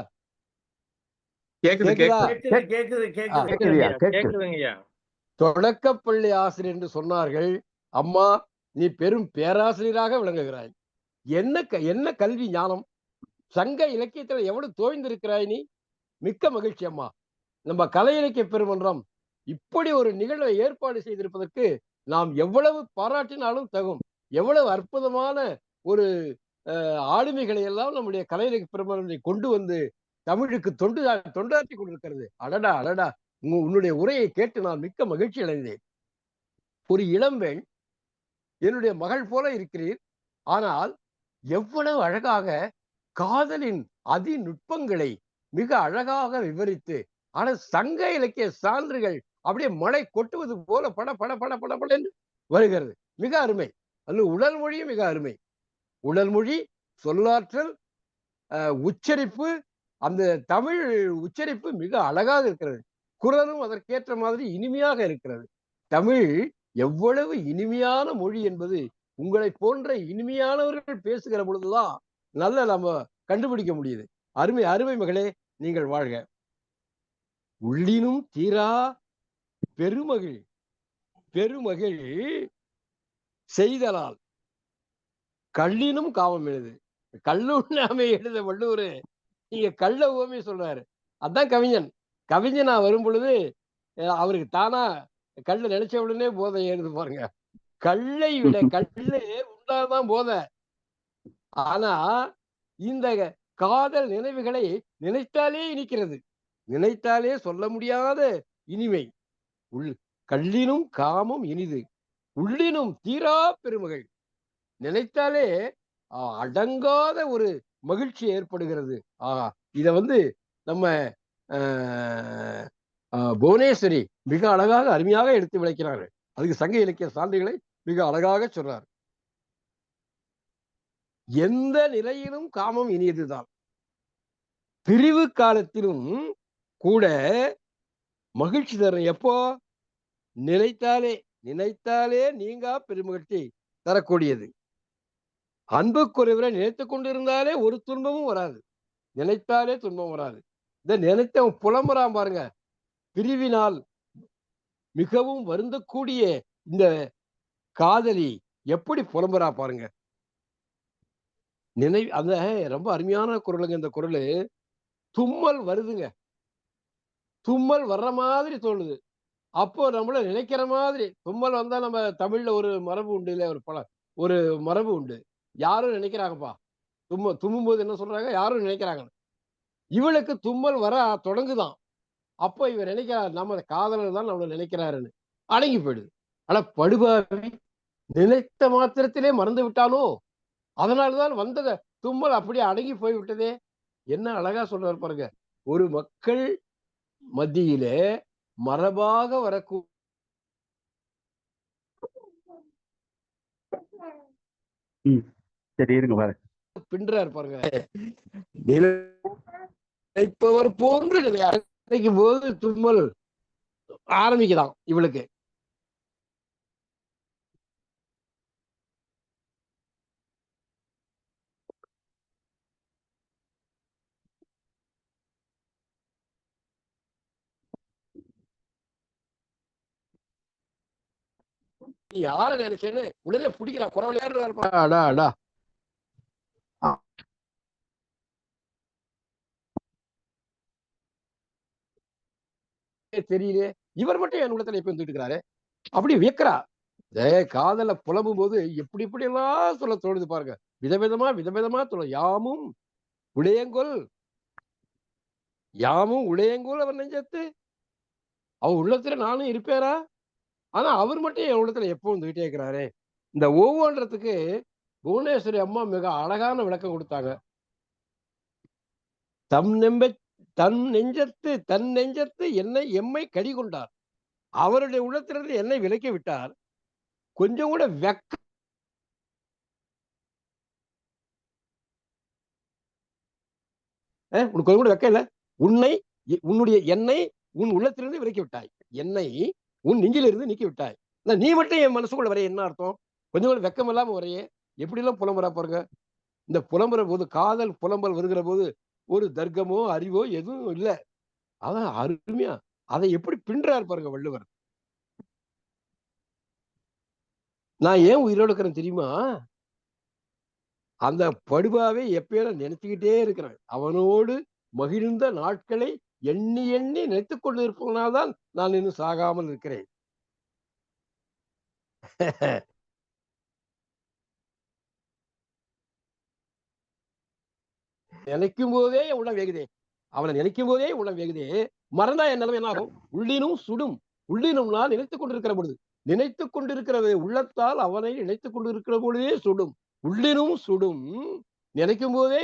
தொடக்கப்பள்ளி ஆசிரியர் என்று சொன்னார்கள். அம்மா, நீ பெரும் பேராசிரியராக விளங்குகிறாய். என்ன கல்வி ஞானம்! சங்க இலக்கியத்துல எவ்வளவு தோய்ந்திருக்கிறாய் நீ! மிக்க மகிழ்ச்சி அம்மா. நம்ம கலை இலக்கிய பெருமன்றம் இப்படி ஒரு நிகழ்வை ஏற்பாடு செய்திருப்பதற்கு நாம் எவ்வளவு பாராட்டினாலும் தகும். எவ்வளவு அற்புதமான ஒரு ஆளுமைகளை எல்லாம் நம்முடைய கலை இலக்கிய பெருமன்றம் கொண்டு வந்து தமிழுக்கு தொண்டாற்றி கொண்டிருக்கிறது. அடடா அடடா, உன்னுடைய உரையை கேட்டு நான் மிக்க மகிழ்ச்சி அடைந்தேன். ஒரு இளம்பெண், என்னுடைய மகள் போல இருக்கிறீர். ஆனால் எவ்வளவு அழகாக காதலின் அதிநுட்பங்களை மிக அழகாக விவரித்து, ஆனால் சங்க இலக்கிய சான்றுகள் அப்படியே மழை கொட்டுவது போல பட பட பட பட பட என்று வருகிறது. மிக அருமை. அது உடல் மொழியும் மிக அருமை. உடல் மொழி, சொல்லாற்றல், உச்சரிப்பு, அந்த தமிழ் உச்சரிப்பு மிக அழகாக இருக்கிறது. குரலும் அதற்கேற்ற மாதிரி இனிமையாக இருக்கிறது. தமிழ் எவ்வளவு இனிமையான மொழி என்பது உங்களை போன்ற இனிமையானவர்கள் பேசுகிற பொழுதுதான் நம்ம கண்டுபிடிக்க முடியுது. அருமை அருமை மகளே, நீங்கள் வாழ்க. உள்ளினும் தீரா பெருமகிழ் பெருமகிழ் செய்தலால் கள்ளினும் காமம் எழுது. கல்லுண்ணாமை எழுத வள்ளுவர் நீங்க கள்ள உவமை சொல்றாரு. அதான் கவிஞனா வரும் பொழுது அவருக்கு தானா கல்ல நினைச்ச உடனே போதை ஏறுது பாருங்க. கல்லை விட கல்லு உண்டாதான் போதை. ஆனா இந்த காதல் நினைவுகளை நினைத்தாலே இனிக்கிறது. நினைத்தாலே சொல்ல முடியாத இனிமை. கல்லினும் காமம் இனிது, உள்ளினும் தீரா பெருமகள். நினைத்தாலே அடங்காத ஒரு மகிழ்ச்சி ஏற்படுகிறது. இத நம்ம புவனேஸ்வரி மிக அழகாக அருமையாக எடுத்து விளக்கிறார்கள். அதுக்கு சங்க இலக்கிய சான்றுகளை மிக அழகாக சொல்றார். எந்த நிலையிலும் காமம் இனியதுதான். பிரிவு காலத்திலும் கூட மகிழ்ச்சி தரும். எப்போ? நினைத்தாலே நீங்கா பெருமகிழ்ச்சி தரக்கூடியது. அன்புக்குறைவரை நினைத்துக் கொண்டிருந்தாலே ஒரு துன்பமும் வராது. நினைத்தாலே துன்பம் வராது. இந்த நினைத்த புலம்புறான் பாருங்க. பிரிவினால் மிகவும் வருந்தக்கூடிய இந்த காதலி எப்படி புலம்புறா பாருங்க. அந்த ரொம்ப அருமையான குரலுங்க. இந்த குரல் தும்மல் வருதுங்க. தும்மல் வர்ற மாதிரி தோணுது. அப்போ நம்மள நினைக்கிற மாதிரி தும்மல் வந்தா நம்ம தமிழ்ல ஒரு மரபு உண்டு, இல்ல ஒரு மரபு உண்டு. யாரும் நினைக்கிறாங்கப்பா, தும்மும் போது என்ன சொல்றாங்க, யாரும் நினைக்கிறாங்க. இவளுக்கு தும்மல் வர தொடங்குதான். அப்போ இவர் நினைக்கிறார், நம்ம காதலர் தான் நம்மள நினைக்கிறாருன்னு. அடங்கி போயிடுது. ஆனா படுபாவி நினைத்த மாத்திரத்திலே மறந்து விட்டானோ, அதனால்தான் வந்தத தும்மல் அப்படியே அடங்கி போய் விட்டதே. என்ன அழகா சொல்றாரு பாருங்க. ஒரு மக்கள் மத்தியிலே மரபாக வரக்கூ சரி இருங்க பாரு பின்றார் பாருங்க. நினைப்பவர் போன்று நினைக்கும் போது தும்மல் ஆரம்பிக்குதான் இவளுக்கு. நீ யார நினைச்சேன்னு உடனே பிடிக்கலாம் குறவளையாடுறா. தெரியல, இவர் மட்டும் என் உள்ளத்துல இப்ப வந்துட்டு இருக்கிறாரு அப்படி வியக்கிறா. காதல புலம்பும் போது எப்படி இப்படி எல்லாம் சொல்ல தோணுது பாருங்க. விதவிதமா விதவிதமா சொல்ல. யாமும் உடையங்கோல் அவர் நெஞ்சத்து, அவர் உள்ளத்துல நானும் இருப்பேரா. ஆனா அவர் மட்டும் என் உள்ளத்துல எப்போ வந்துகிட்டே இருக்கிறாரு. இந்த ஒவ்வொன்றதுக்கு புவனேஸ்வரி அம்மா மிக அழகான விளக்கம் கொடுத்தாங்க. தன் நெஞ்சத்து என்னை எம்மை கடி கொண்டார். அவருடைய உள்ளத்திலிருந்து என்னை விலக்கி விட்டார். கொஞ்சம் கூட உனக்கு கொஞ்சம் கூட வெக்க இல்ல. உன்னுடைய என்னை உன் உள்ளத்திலிருந்து விலக்கி விட்டாய், என்னை உன் நெஞ்சிலிருந்து நீக்கி விட்டாய். நீ மட்டும் என் மனசுக்குள்ள வரைய என்ன அர்த்தம்? கொஞ்சம் கூட வெக்கம் இல்லாம வரைய எப்படி எல்லாம் புலம்புறா பாருங்க. இந்த புலம்புற போது, காதல் புலம்பல் வருகிற போது ஒரு தர்க்கமோ அறிவோ எதுவும் இல்ல. அதான் அருமையா அதை எப்படி பின்றார் பாருங்க வள்ளுவர். நான் ஏன் உயிரோடு இருக்கிறேன் தெரியுமா? அந்த படுபாவை எப்பயும் நினைச்சுக்கிட்டே இருக்கிறேன். அவனோடு மகிழ்ந்த நாட்களை எண்ணி எண்ணி நினைத்துக் கொண்டு இருப்பதனால்தான் நான் இன்னும் சாகாமல் இருக்கிறேன். நினைக்கும் போதே உள்ள வேகுதே, அவனை நினைக்கும் போதே உள்ள வேகுதே. மறந்தா என் நிலைமை என்ன ஆகும்? உள்ளினும் சுடும். உள்ளினும்னால் நினைத்துக் கொண்டிருக்கிற பொழுது, நினைத்துக் கொண்டிருக்கிறது உள்ளத்தால் அவனை நினைத்துக் கொண்டிருக்கிற பொழுதே சுடும். உள்ளினும் சுடும். நினைக்கும் போதே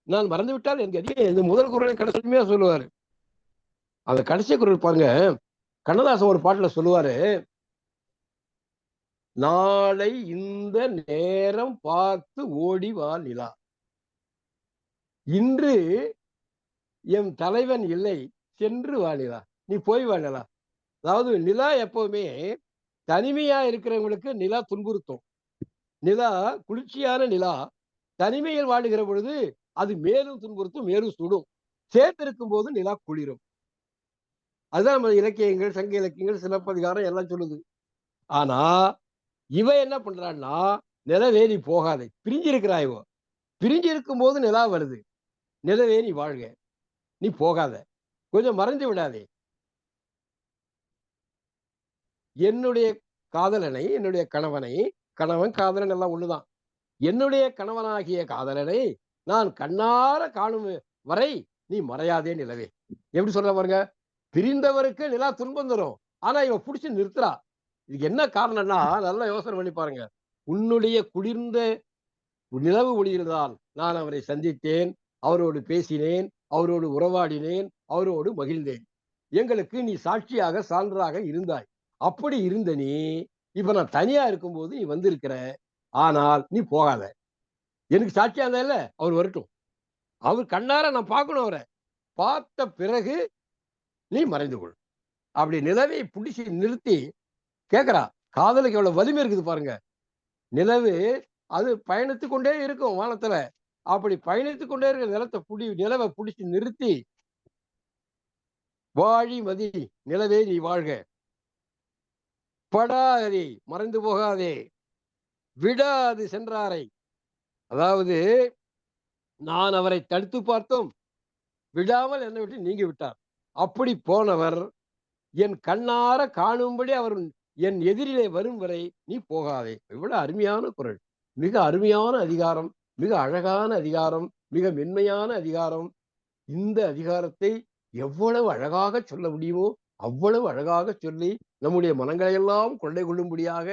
நான் மறந்து விட்டால் எனக்கு முதல் குரலை கடைசியா சொல்லுவாரு. அந்த கடைசி குரல் பாருங்க, கண்ணதாசன் ஒரு பாட்டுல சொல்லுவாரு, நாளை இந்த நேரம் பார்த்து ஓடி வா நிலா, இன்று என் தலைவன் இல்லை சென்று வா நிலா, நீ போய் வா நிலா. அதாவது நிலா எப்பவுமே தனிமையா இருக்கிறவங்களுக்கு நிலா துன்புறுத்தும். நிலா, குளிர்ச்சியான நிலா தனிமையில் வாழுகிற பொழுது அது மேலும் துன்புறுத்தும், மேலும் சுடும். சேர்ந்திருக்கும் போது நிலா குளிரும். அதுதான் நம்ம இலக்கியங்கள், சங்க இலக்கியங்கள், சிலப்பதிகாரம் எல்லாம் சொல்லுது. ஆனா இவ என்ன பண்றான்னா, நிலவே நீ போகாதே, பிரிஞ்சிருக்கிறாயோ, பிரிஞ்சு இருக்கும் போது நிலா வருது, நிலவே நீ வாழ்க, நீ போகாத, கொஞ்சம் மறைந்து விடாதே. என்னுடைய காதலனை, என்னுடைய கணவனை, கணவன் காதலன் எல்லாம் ஒண்ணுதான், என்னுடைய கணவனாகிய காதலனை நான் கண்ணார காணும் வரை நீ மறையாதே நிலவே. எப்படி சொல்ற பாருங்க, பிரிந்தவருக்கு நிலா துன்பம் தரும், ஆனா இவ புடிச்சு நிறுத்துறா. இதுக்கு என்ன காரணம்னா, நல்லா யோசனை பண்ணி பாருங்க. உன்னுடைய குளிர்ந்த நிலவு ஒளியில்தான் நான் அவரை சந்தித்தேன், அவரோடு பேசினேன், அவரோடு உறவாடினேன், அவரோடு மகிழ்ந்தேன். எங்களுக்கு நீ சாட்சியாக சான்றாக இருந்தாய். அப்படி இருந்த நீ இப்ப நான் தனியா இருக்கும்போது நீ வந்திருக்கிற, ஆனால் நீ போகாத. எனக்கு சாட்சியா இருந்தா இல்ல, அவர் வரட்டும், அவர் கண்ணார நான் பார்க்கணும், அவரை பார்த்த பிறகு நீ மறைந்து கொள். அப்படி நிலவை புடிச்சு நிறுத்தி கேட்கிறா. காதலுக்கு எவ்வளவு வலிமை இருக்குது பாருங்க. நிலவு அது பயணித்துக் கொண்டே இருக்கும் வானத்துல. அப்படி பயணித்துக் கொண்டே இருக்கிற நிலவை புடிச்சு நிறுத்தி, வாழி மதி நிலவே நீ வாழ்க, படாதே மறைந்து போகாதே, விடாது சென்றாரை. அதாவது நான் அவரை தடுத்து பார்த்தோம், விடாமல் என்னை விட்டு நீங்கி விட்டார். அப்படி போனவர் என் கண்ணார காணும்படி அவர் என் எதிரிலே வரும் வரை நீ போகாதே. இவ்வளவு அருமையான குரல், மிக அருமையான அதிகாரம், மிக அழகான அதிகாரம், மிக மென்மையான அதிகாரம். இந்த அதிகாரத்தை எவ்வளவு அழகாக சொல்ல முடியுமோ அவ்வளவு அழகாக சொல்லி நம்முடைய மனங்களை எல்லாம் கொள்ளை கொள்ளும்படியாக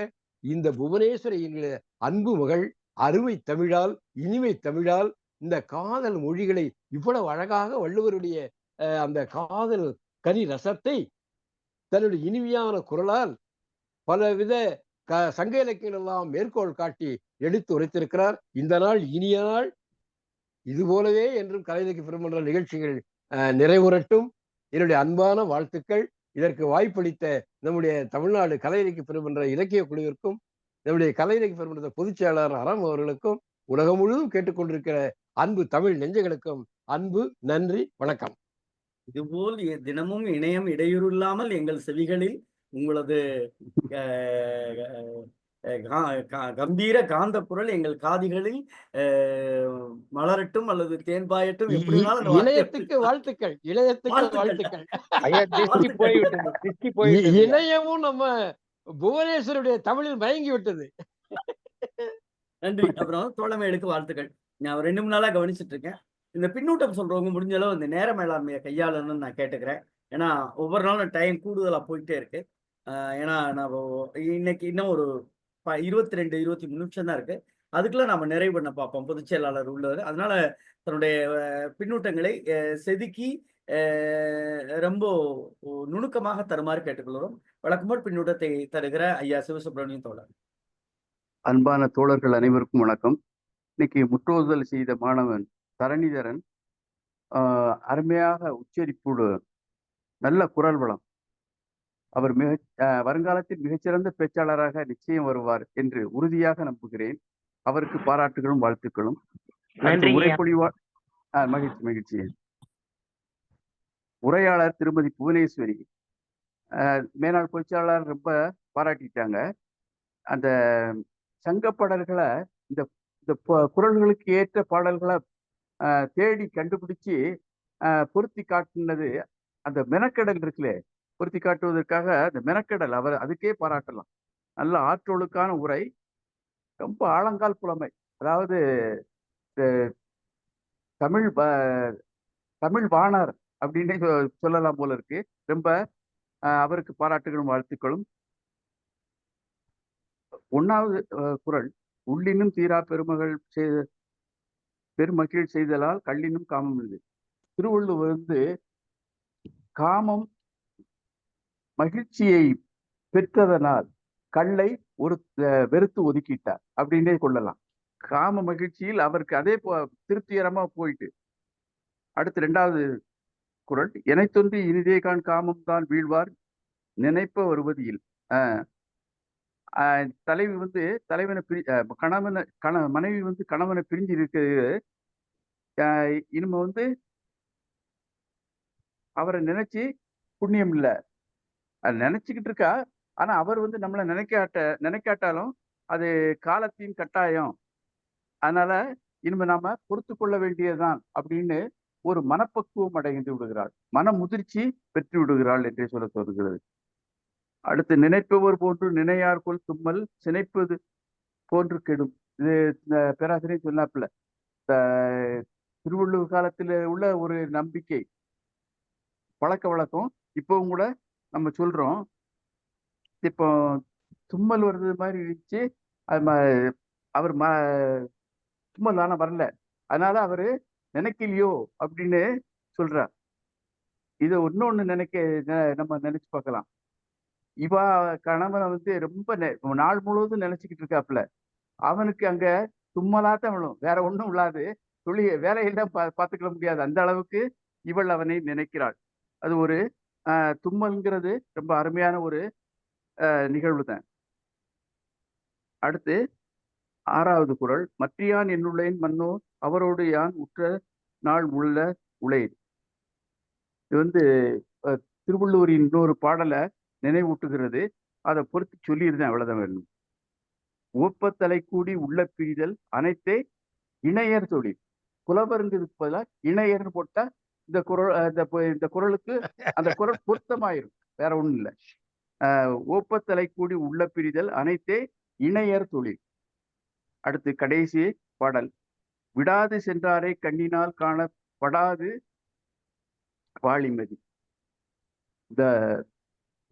இந்த புவனேஸ்வரியின் அன்பு மகள் அருமை தமிழால், இனிமை தமிழால் இந்த காதல் மொழிகளை இவ்வளவு அழகாக வள்ளுவருடைய அந்த காதல் கனி ரசத்தை தன்னுடைய இனிமையான குரலால் பலவித சங்க இலக்கியங்கள் எல்லாம் மேற்கோள் காட்டி எடுத்து உரைத்திருக்கிறார். இந்த நாள் இனிய நாள். இது போலவே என்றும் கலை இலக்கிய பெருமன்ற நிகழ்ச்சிகள் நிறைவுறட்டும். என்னுடைய அன்பான வாழ்த்துக்கள். இதற்கு வாய்ப்பளித்த நம்முடைய தமிழ்நாடு கலை இலக்கிய பெருமன்ற இலக்கிய குழுவிற்கும், நம்முடைய கலை இலக்கிய பெருமன்ற பொதுச் செயலாளர் அறம் அவர்களுக்கும், உலகம் முழுவதும் கேட்டுக்கொண்டிருக்கிற அன்பு தமிழ் நெஞ்சங்களுக்கும் அன்பு நன்றி, வணக்கம். இதுபோல் தினமும் இணையம் இடையூறு இல்லாமல் எங்கள் செவிகளில் உங்களது கம்பீர காந்த குரல் எங்கள் காதுகளில் மலரட்டும் அல்லது தேன்பாயட்டும். எப்படி இளையத்துக்கு வாழ்த்துக்கள், இளையத்துக்கு வாழ்த்துக்கள். இணையமும் நம்ம புவனேஸ்வருடைய தமிழில் மயங்கி விட்டது. நன்றி. அப்புறம் தோழமைகளுக்கு வாழ்த்துக்கள். நான் 2 3 நாளா கவனிச்சுட்டு இருக்கேன். இந்த பின்னூட்டம் சொல்றவங்க முடிஞ்ச அளவு இந்த நேர மேலாண்மையை கையாளணும்னு நான் கேட்டுக்கிறேன். ஏன்னா ஒவ்வொரு நாளும் டைம் கூடுதலா போயிட்டே இருக்கு. ஏன்னா நான் இன்னைக்கு இன்னும் ஒரு 22 23 நிமிஷம் தான் இருக்கு. அதுக்குள்ள நாம நிறைவு பண்ண பார்ப்போம் பொதுச் செயலாளர் உள்ளவர். அதனால தன்னுடைய பின்னூட்டங்களை செதுக்கி ரொம்ப நுணுக்கமாக தருமாறு கேட்டுக்கொள்கிறோம். வழக்கம்போல் பின்னூட்டத்தை தருகிற ஐயா சிவசுப்ரமணியன் தோழர். அன்பான தோழர்கள் அனைவருக்கும் வணக்கம். இன்னைக்கு முற்றோதல் செய்த மாணவன் தரணிதரன் அருமையாக உச்சரிப்போடு நல்ல குரல் வளம். அவர் வருங்காலத்தில் மிகச்சிறந்த பேச்சாளராக நிச்சயம் வருவார் என்று உறுதியாக நம்புகிறேன். அவருக்கு பாராட்டுகளும் வாழ்த்துக்களும். உரைப்பொழிவா மகிழ்ச்சி. உரையாளர் திருமதி புவனேஸ்வரி மேனாள் பொதுச்செயலாளர் ரொம்ப பாராட்டிட்டாங்க. அந்த சங்க பாடல்களை இந்த குரல்களுக்கு ஏற்ற பாடல்களை தேடி கண்டுபிடிச்சு பொருத்தி காட்டினது அந்த மெனக்கடல் இருக்குல்லே, பொருத்தி காட்டுவதற்காக அந்த மெனக்கடல் அவர் அதுக்கே பாராட்டலாம். நல்ல ஆற்றலுக்கான உரை, ரொம்ப ஆழங்கால் புலமை. அதாவது தமிழ் வாணர் அப்படின்னு சொல்லலாம் போல இருக்கு. ரொம்ப அவருக்கு பாராட்டுகளும் வாழ்த்துக்களும். 1வது குறள், உள்ளினும் தீரா பெருமகிழ் செய்தலால் கள்ளினும் காமம் இல்லை. திருவள்ளுவர் காமம் மகிழ்ச்சியை பெற்றதனால் கல்லை வெறுத்து ஒதுக்கிட்டார் அப்படின்னே கொள்ளலாம். காம மகிழ்ச்சியில் அவருக்கு அதே திருப்திகரமா போயிட்டு. அடுத்து 2வது குறள், எனைத்தொன்றி இனிதே கான் காமம் தான் வீழ்வார் நினைப்ப வருவதில். தலைவி தலைவனை மனைவி கணவனை பிரிஞ்சு இருக்கு. இனிமே அவரை புண்ணியம் இல்லை, அது நினைச்சுக்கிட்டு இருக்கா. ஆனா அவர் நம்மளை நினைக்காட்டாலும் அது காலத்தின் கட்டாயம். அதனால இனிமே நாம பொறுத்து கொள்ள வேண்டியதுதான் அப்படின்னு ஒரு மனப்பக்குவம் அடைந்து விடுகிறாள், மன முதிர்ச்சி பெற்று விடுகிறாள் என்றே சொல்ல தோன்றுகிறது. அடுத்து, நினைப்பவர் போன்று நினையார்கொள் தும்மல் சினைப்பது போன்று கெடும். இது பேராசிரியர் சொன்னாப்புல திருவள்ளுவர் காலத்துல உள்ள ஒரு நம்பிக்கை பழக்க வழக்கம் இப்பவும் கூட நம்ம சொல்றோம். இப்போ தும்மல் வருது மாதிரி இருந்துச்சு, அவர் தும்மல் தானே வரல, அதனால அவரு நினைக்கலையோ அப்படின்னு சொல்றார். இதை இன்னொன்னு நம்ம நினைச்சு பார்க்கலாம். இவா கணவனை ரொம்ப நாள் முழுவதும் நினைச்சுக்கிட்டு இருக்காப்புல. அவனுக்கு அங்க தும்மலாத்தான் விழும், வேற ஒண்ணும் இல்லாது, வேலையெல்லாம் பார்த்துக்கிட முடியாது. அந்த அளவுக்கு இவள் அவனை நினைக்கிறாள். அது ஒரு தும்மல்ங்கிறது ரொம்ப அருமையான ஒரு நிகழ்வு தான். அடுத்து 6வது குறள், மற்றியான் என்னுள்ளேன் மன்னோ அவரோடு யான் உற்ற நாள் உள்ள உளேன். இது திருவள்ளுவரின் இன்னொரு பாடலை நினைவூட்டுகிறது. அதை பொறுத்து சொல்லியிருந்தேன், அவ்வளவுதான் வேணும். ஒப்பத்தலை கூடி உள்ள பிரிதல் அனைத்தே இணையர் தொழில். புலவருங்கிறதுக்கு பதிலாக இணையர்னு போட்டா இந்த குறளுக்கு அந்த குறள் பொருத்தமாயிரும், வேற ஒண்ணும் இல்லை. ஒப்பத்தலை கூடி உள்ள பிரிதல் அனைத்தே இணையர் தொழில். அடுத்து கடைசி பாடல், விடாது சென்றாரை கண்ணினால் காணப்படாது வாழிமதி. இந்த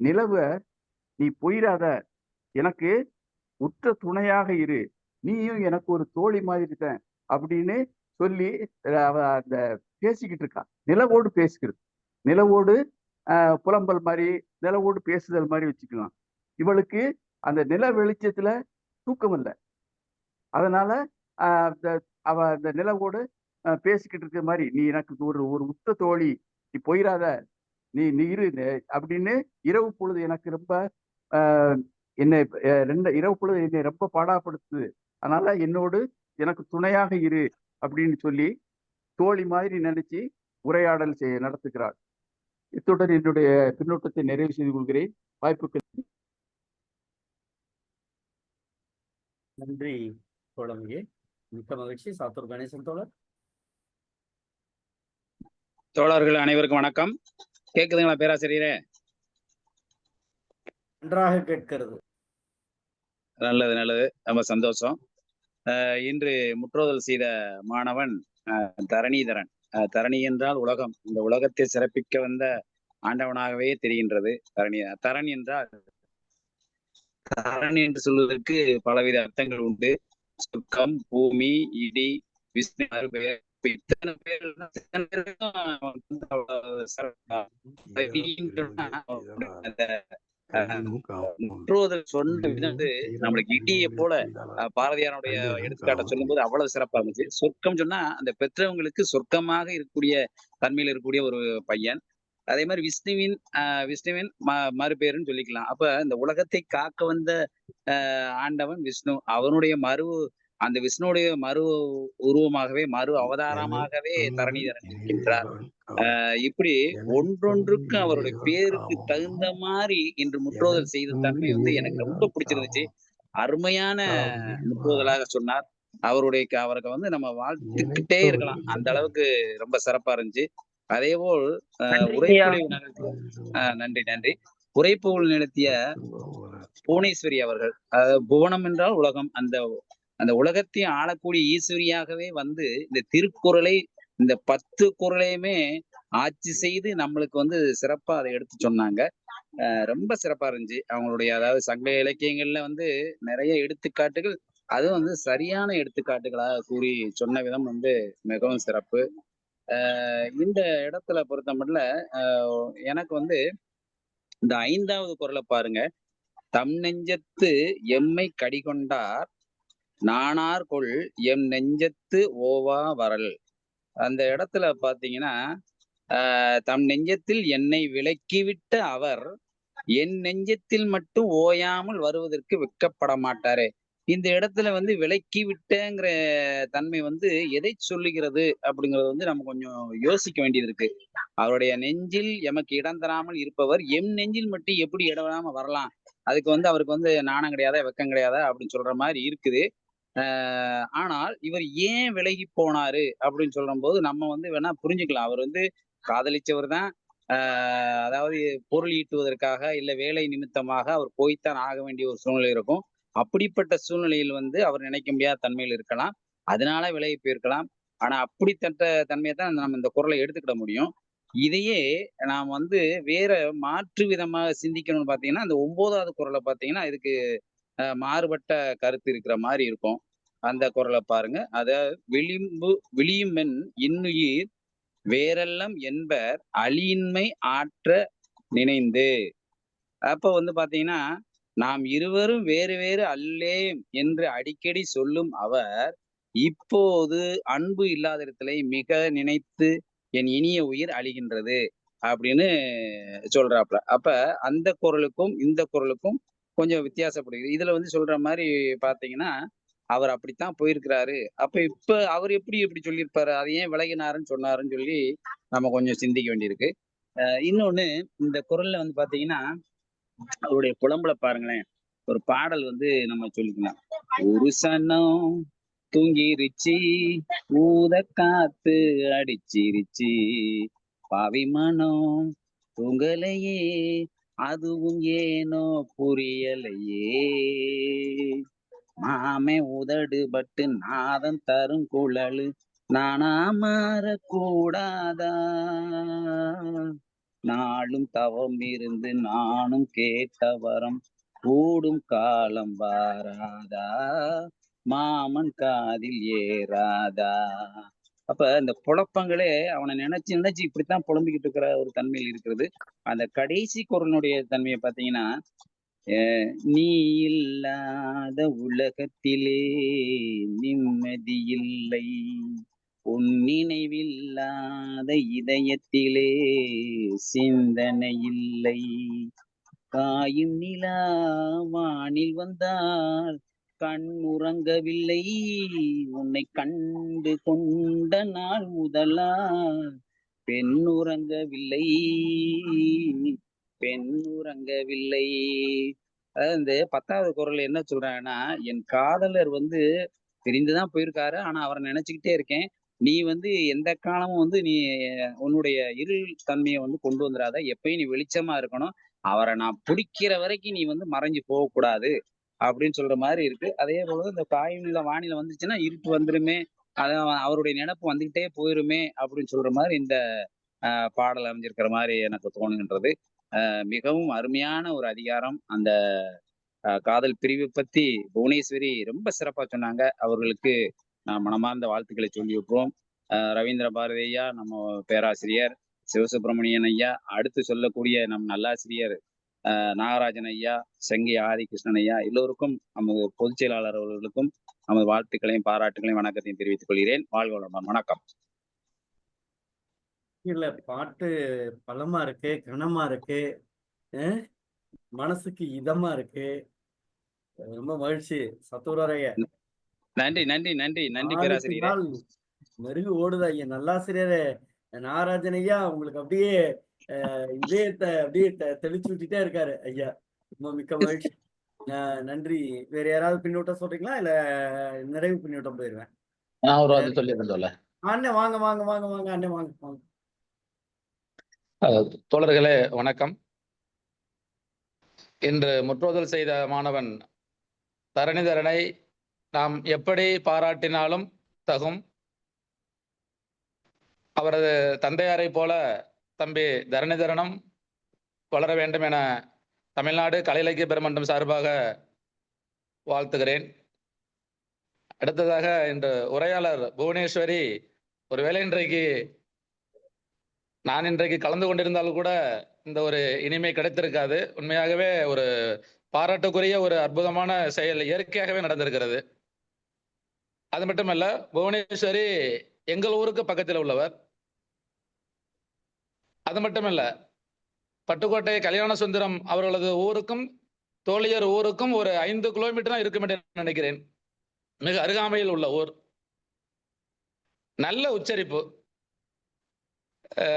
நிலவ நீ போயிடாத, எனக்கு உற்ற துணையாக இரு, நீயும் எனக்கு ஒரு தோழி மாதிரி தான் அப்படின்னு சொல்லி அந்த பேசிக்கிட்டு இருக்கா. நிலவோடு பேசுகிறது, நிலவோடு புலம்பல் மாதிரி, நிலவோடு பேசுதல் மாதிரி வச்சுக்கலாம். இவளுக்கு அந்த நில வெளிச்சத்துல தூக்கம் இல்லை. அதனால அவ அந்த நிலவோடு பேசிக்கிட்டு இருக்க மாதிரி, நீ எனக்கு ஒரு ஒரு உத்த தோழி, நீ போயிடாத, நீ நீ இரு அப்படின்னு இரவு பொழுது எனக்கு ரொம்ப என்னை இரவு பொழுது என்னை ரொம்ப பாடாப்படுத்துது. அதனால என்னோடு எனக்கு துணையாக இரு அப்படின்னு சொல்லி தோழி மாதிரி நினைச்சு உரையாடல் நடத்துகிறாள். இத்துடன் என்னுடைய பின்னூட்டத்தை நிறைவு செய்து கொள்கிறேன். வாய்ப்புக்கு நன்றி தோழமையே. மிக்க மகிழ்ச்சி. சாத்தூர் கணேசன் தோழர். தோழர்கள் அனைவருக்கும் வணக்கம். கேக்குதுங்களா பேராசிரியரே? நன்றாக கேட்கிறது. நல்லது நல்லது, ரொம்ப சந்தோஷம். இன்று முற்றோதல் செய்த மாணவன் தரணிதரன். தரணி என்றால் உலகம், இந்த உலகத்தை சிறப்பிக்க வந்த ஆண்டவனாகவே தெரிகின்றது. தரணி என்றால், தரணி என்று சொல்வதற்கு பலவித அர்த்தங்கள் உண்டு. சுக்கம், பூமி, இடி, விஷ்ணு, இத்தனை பேர் முற்றோதல் சொன்ன விதம் நம்மளுக்கு இடியை போல பாரதியாருடைய எடுத்துக்காட்ட சொல்லும் போது அவ்வளவு சிறப்பா இருந்துச்சு. சொர்க்கம் சொன்னா அந்த பெற்றவங்களுக்கு சொர்க்கமாக இருக்கக்கூடிய தன்மையில் இருக்கக்கூடிய ஒரு பையன். அதே மாதிரி விஷ்ணுவின் மறுபேருன்னு சொல்லிக்கலாம். அப்ப இந்த உலகத்தை காக்க வந்த ஆண்டவன் விஷ்ணு, அவனுடைய அந்த விஷ்ணுடைய மறு உருவமாகவே, மறு அவதாரமாகவே தரணிதரன் இருக்கின்றார். இப்படி ஒன்றொன்றுக்கு அவருடைய பேருக்கு தகுந்த மாதிரி இன்று முற்றோதல் செய்த தன்மை எனக்கு ரொம்ப பிடிச்சிருந்துச்சு. அருமையான முற்றோதலாக சொன்னார். அவருக்கு நம்ம வாழ்த்துக்கிட்டே இருக்கலாம், அந்த அளவுக்கு ரொம்ப சிறப்பா இருந்துச்சு. அதே போல் நன்றி உரைப்புகள் நிறுத்திய புவனேஸ்வரி அவர்கள், புவனம் என்றால் உலகம், அந்த உலகத்தையும் ஆளக்கூடிய ஈஸ்வரியாகவே வந்து இந்த திருக்குறளை, இந்த 10 குறளையுமே ஆட்சி செய்து நம்மளுக்கு சிறப்பா அதை எடுத்து சொன்னாங்க. ரொம்ப சிறப்பா இருந்துச்சு அவங்களுடைய, அதாவது சங்க இலக்கியங்கள்ல நிறைய எடுத்துக்காட்டுகள், அதுவும் சரியான எடுத்துக்காட்டுகளாக கூறி சொன்ன விதம் மிகவும் சிறப்பு. இந்த இடத்துல பொறுத்த மட்டும் எனக்கு இந்த 5வது குறளை பாருங்க. தம் நெஞ்சத்து எம்மை கடிகொண்டார் நானார் கொள் எம் நெஞ்சத்து ஓவா வரல். அந்த இடத்துல பாத்தீங்கன்னா, தம் நெஞ்சத்தில் என்னை விலக்கிவிட்ட அவர் என் நெஞ்சத்தில் மட்டும் ஓயாமல் வருவதற்கு வெட்கப்பட மாட்டாரே. இந்த இடத்துல விலக்கி விட்டேங்கிற தன்மை எதை சொல்லுகிறது அப்படிங்கறது நம்ம கொஞ்சம் யோசிக்க வேண்டியது இருக்கு. அவருடைய நெஞ்சில் எமக்கு இடம் தராமல் இருப்பவர் எம் நெஞ்சில் மட்டும் எப்படி இடம் வராம வரலாம்? அதுக்கு அவருக்கு நாணம் கிடையாதா, வெக்கம் கிடையாதா அப்படின்னு சொல்ற மாதிரி இருக்குது. ஆனால் இவர் ஏன் விலகி போனாரு அப்படின்னு சொல்ற போது நம்ம வேணா புரிஞ்சுக்கலாம். அவர் காதலிச்சவர் தான். அதாவது பொருள் ஈட்டுவதற்காக இல்ல வேலை நிமித்தமாக அவர் போய்த்தான் ஆக வேண்டிய ஒரு சூழ்நிலை இருக்கும். அப்படிப்பட்ட சூழ்நிலையில் அவர் நினைக்க முடியாத தன்மையில் இருக்கலாம், அதனால விலகி போயிருக்கலாம். ஆனா அப்படித்தட்ட தன்மையை தான் நம்ம இந்த குறளை எடுத்துக்கிட முடியும். இதையே நாம் வேற மாற்று விதமாக சிந்திக்கணும்னு பாத்தீங்கன்னா, அந்த 9வது குறளை பாத்தீங்கன்னா இதுக்கு மாறுபட்ட கருத்து இருக்கிற மாதிரி இருக்கும். அந்த குறளை பாருங்க. அத விளியுமென் இன்னுயிர் வேறெல்லாம் என்பர் அழியின்மை ஆற்ற நினைந்து. அப்ப பாத்தீங்கன்னா, நாம் இருவரும் வேறு வேறு அல்லேம் என்று அடிக்கடி சொல்லும் அவர் இப்போது அன்பு இல்லாத இடத்துல மிக நினைத்து என் இனிய உயிர் அழிகின்றது அப்படின்னு சொல்றாப்ல. அப்ப அந்த குறளுக்கும் இந்த குறளுக்கும் கொஞ்சம் வித்தியாசப்படுகிறது. இதுல சொல்ற மாதிரி பாத்தீங்கன்னா, அவர் அப்படித்தான் போயிருக்கிறாரு. அப்ப இப்ப அவர் எப்படி சொல்லியிருப்பாரு, அதை ஏன் விலகினாருன்னு சொன்னாருன்னு சொல்லி நம்ம கொஞ்சம் சிந்திக்க வேண்டியிருக்கு. இன்னொன்னு, இந்த குறள்ல பாத்தீங்கன்னா அவருடைய புலம்புல பாருங்களேன். ஒரு பாடல் நம்ம சொல்லிக்கலாம். ஒரு சனம் தூங்கிருச்சு, ஊத காத்து அடிச்சிருச்சு, பாவி மனம் தூங்கலையே, அதுவும் ஏனோ புரியலையே, மாமே உதடு பட்டு நாதம் தரும் குழலு நானா மாறக்கூடாதா, நாளும் தவம் இருந்து நானும் கேட்ட வரம் கூடும் காலம் வாராதா, மாமன் காதில் ஏறாதா. அப்ப இந்த புலப்பங்களே அவனை நினைச்சு இப்படித்தான் புலம்பிக்கிட்டு இருக்கிற ஒரு தன்மையில் இருக்கிறது. அந்த கடைசி குறளுடைய தன்மையை பாத்தீங்கன்னா, நீ இல்லாத உலகத்திலே நிம்மதியில்லை, உன் நினைவில்லாத இதயத்திலே சிந்தனை இல்லை. காயும் நிலா வானில் வந்தால் கண் உறங்கவில்லை, உன்னை கண்டு கொண்ட நாள் முதலா பெண் உறங்கவில்லை, பெண் உறங்கவில்லை. அதாவது இந்த 10வது குறள் என்ன சொல்றாங்கன்னா, என் காதலர் பிரிந்துதான் போயிருக்காரு, ஆனா அவரை நினைச்சுக்கிட்டே இருக்கேன். நீ எந்த காலமும் நீ உன்னுடைய இருள் தன்மையை கொண்டு வந்துடாத, எப்பயும் நீ வெளிச்சமா இருக்கணும். அவரை நான் பிடிக்கிற வரைக்கும் நீ மறைஞ்சு போகக்கூடாது அப்படின்னு சொல்ற மாதிரி இருக்கு. அதே போல இந்த காயும் வானிலை வந்துச்சுன்னா இருட்டு வந்துருமே, அவருடைய நினைப்பு வந்துகிட்டே போயிருமே அப்படின்னு சொல்ற மாதிரி இந்த பாடல் அமைஞ்சிருக்கிற மாதிரி எனக்கு தோணுகின்றது. மிகவும் அருமையான ஒரு அதிகாரம். அந்த காதல் பிரிவு பத்தி புவனேஸ்வரி ரொம்ப சிறப்பா சொன்னாங்க. அவர்களுக்கு நான் மனமார்ந்த வாழ்த்துக்களை சொல்லி வைப்போம். ரவீந்திர பாரதி ஐயா, நம்ம பேராசிரியர் சிவசுப்பிரமணியன் ஐயா, அடுத்து சொல்லக்கூடிய நம் நல்லாசிரியர் நாகராஜன் ஐயா, செங்கி ஆதிகிருஷ்ணன் ஐயா, எல்லோருக்கும் நமது பொதுச் செயலாளர் அவர்களுக்கும் நமது வாழ்த்துக்களையும் பாராட்டுகளையும் வணக்கத்தையும் தெரிவித்துக் கொள்கிறேன். வாழ்க வளமுடன். வணக்கம். இல்ல, பாட்டு பலமா இருக்கு, கனமா இருக்கு, மனசுக்கு இதமா இருக்கு. ரொம்ப மகிழ்ச்சி சத்துவரைய. நன்றி நன்றி நன்றி நன்றி பேராசிரியர். மெருகு ஓடுதா ஐயா. நல்லாசிரியர் நாகராஜன் ஐயா உங்களுக்கு அப்படியே இதயத்தை அப்படியே தெளிச்சு விட்டுட்டே இருக்காரு ஐயா. ரொம்ப மிக்க மகிழ்ச்சி. நன்றி. வேற யாராவது பின்னூட்டம் சொல்றீங்களா இல்ல நிறைவு பின்னூட்டம் போயிருவேன்? நான் ஒரு வார்த்தை சொல்லிடுறேன். அண்ணே வாங்க வாங்க வாங்க வாங்க அண்ணே வாங்க வாங்க. தோழர்களே வணக்கம். இன்று முற்றோதல் செய்த மாணவன் தரணிதரனை நாம் எப்படி பாராட்டினாலும் தகும். அவரது தந்தையாரை போல தம்பி தரணிதரனும் வளர வேண்டும் என தமிழ்நாடு கலை இலக்கிய பெருமன்றம் சார்பாக வாழ்த்துகிறேன். அடுத்ததாக இன்று உரையாளர் புவனேஸ்வரி, ஒருவேளை நான் இன்றைக்கு கலந்து கொண்டிருந்தாலும் கூட இந்த ஒரு இனிமை கிடைத்திருக்காது. உண்மையாகவே ஒரு பாராட்டுக்குரிய ஒரு அற்புதமான செயல் இயற்கையாகவே நடந்திருக்கிறது. அது மட்டுமல்ல, புவனேஸ்வரி எங்கள் ஊருக்கு பக்கத்தில் உள்ளவர். அது மட்டுமல்ல, பட்டுக்கோட்டை கல்யாண சுந்தரம் அவர்களது ஊருக்கும் தோழியர் ஊருக்கும் ஒரு 5 கிலோமீட்டர் தான் இருக்கும் என்று நினைக்கிறேன். மிக அருகாமையில் உள்ள ஊர். நல்ல உச்சரிப்பு.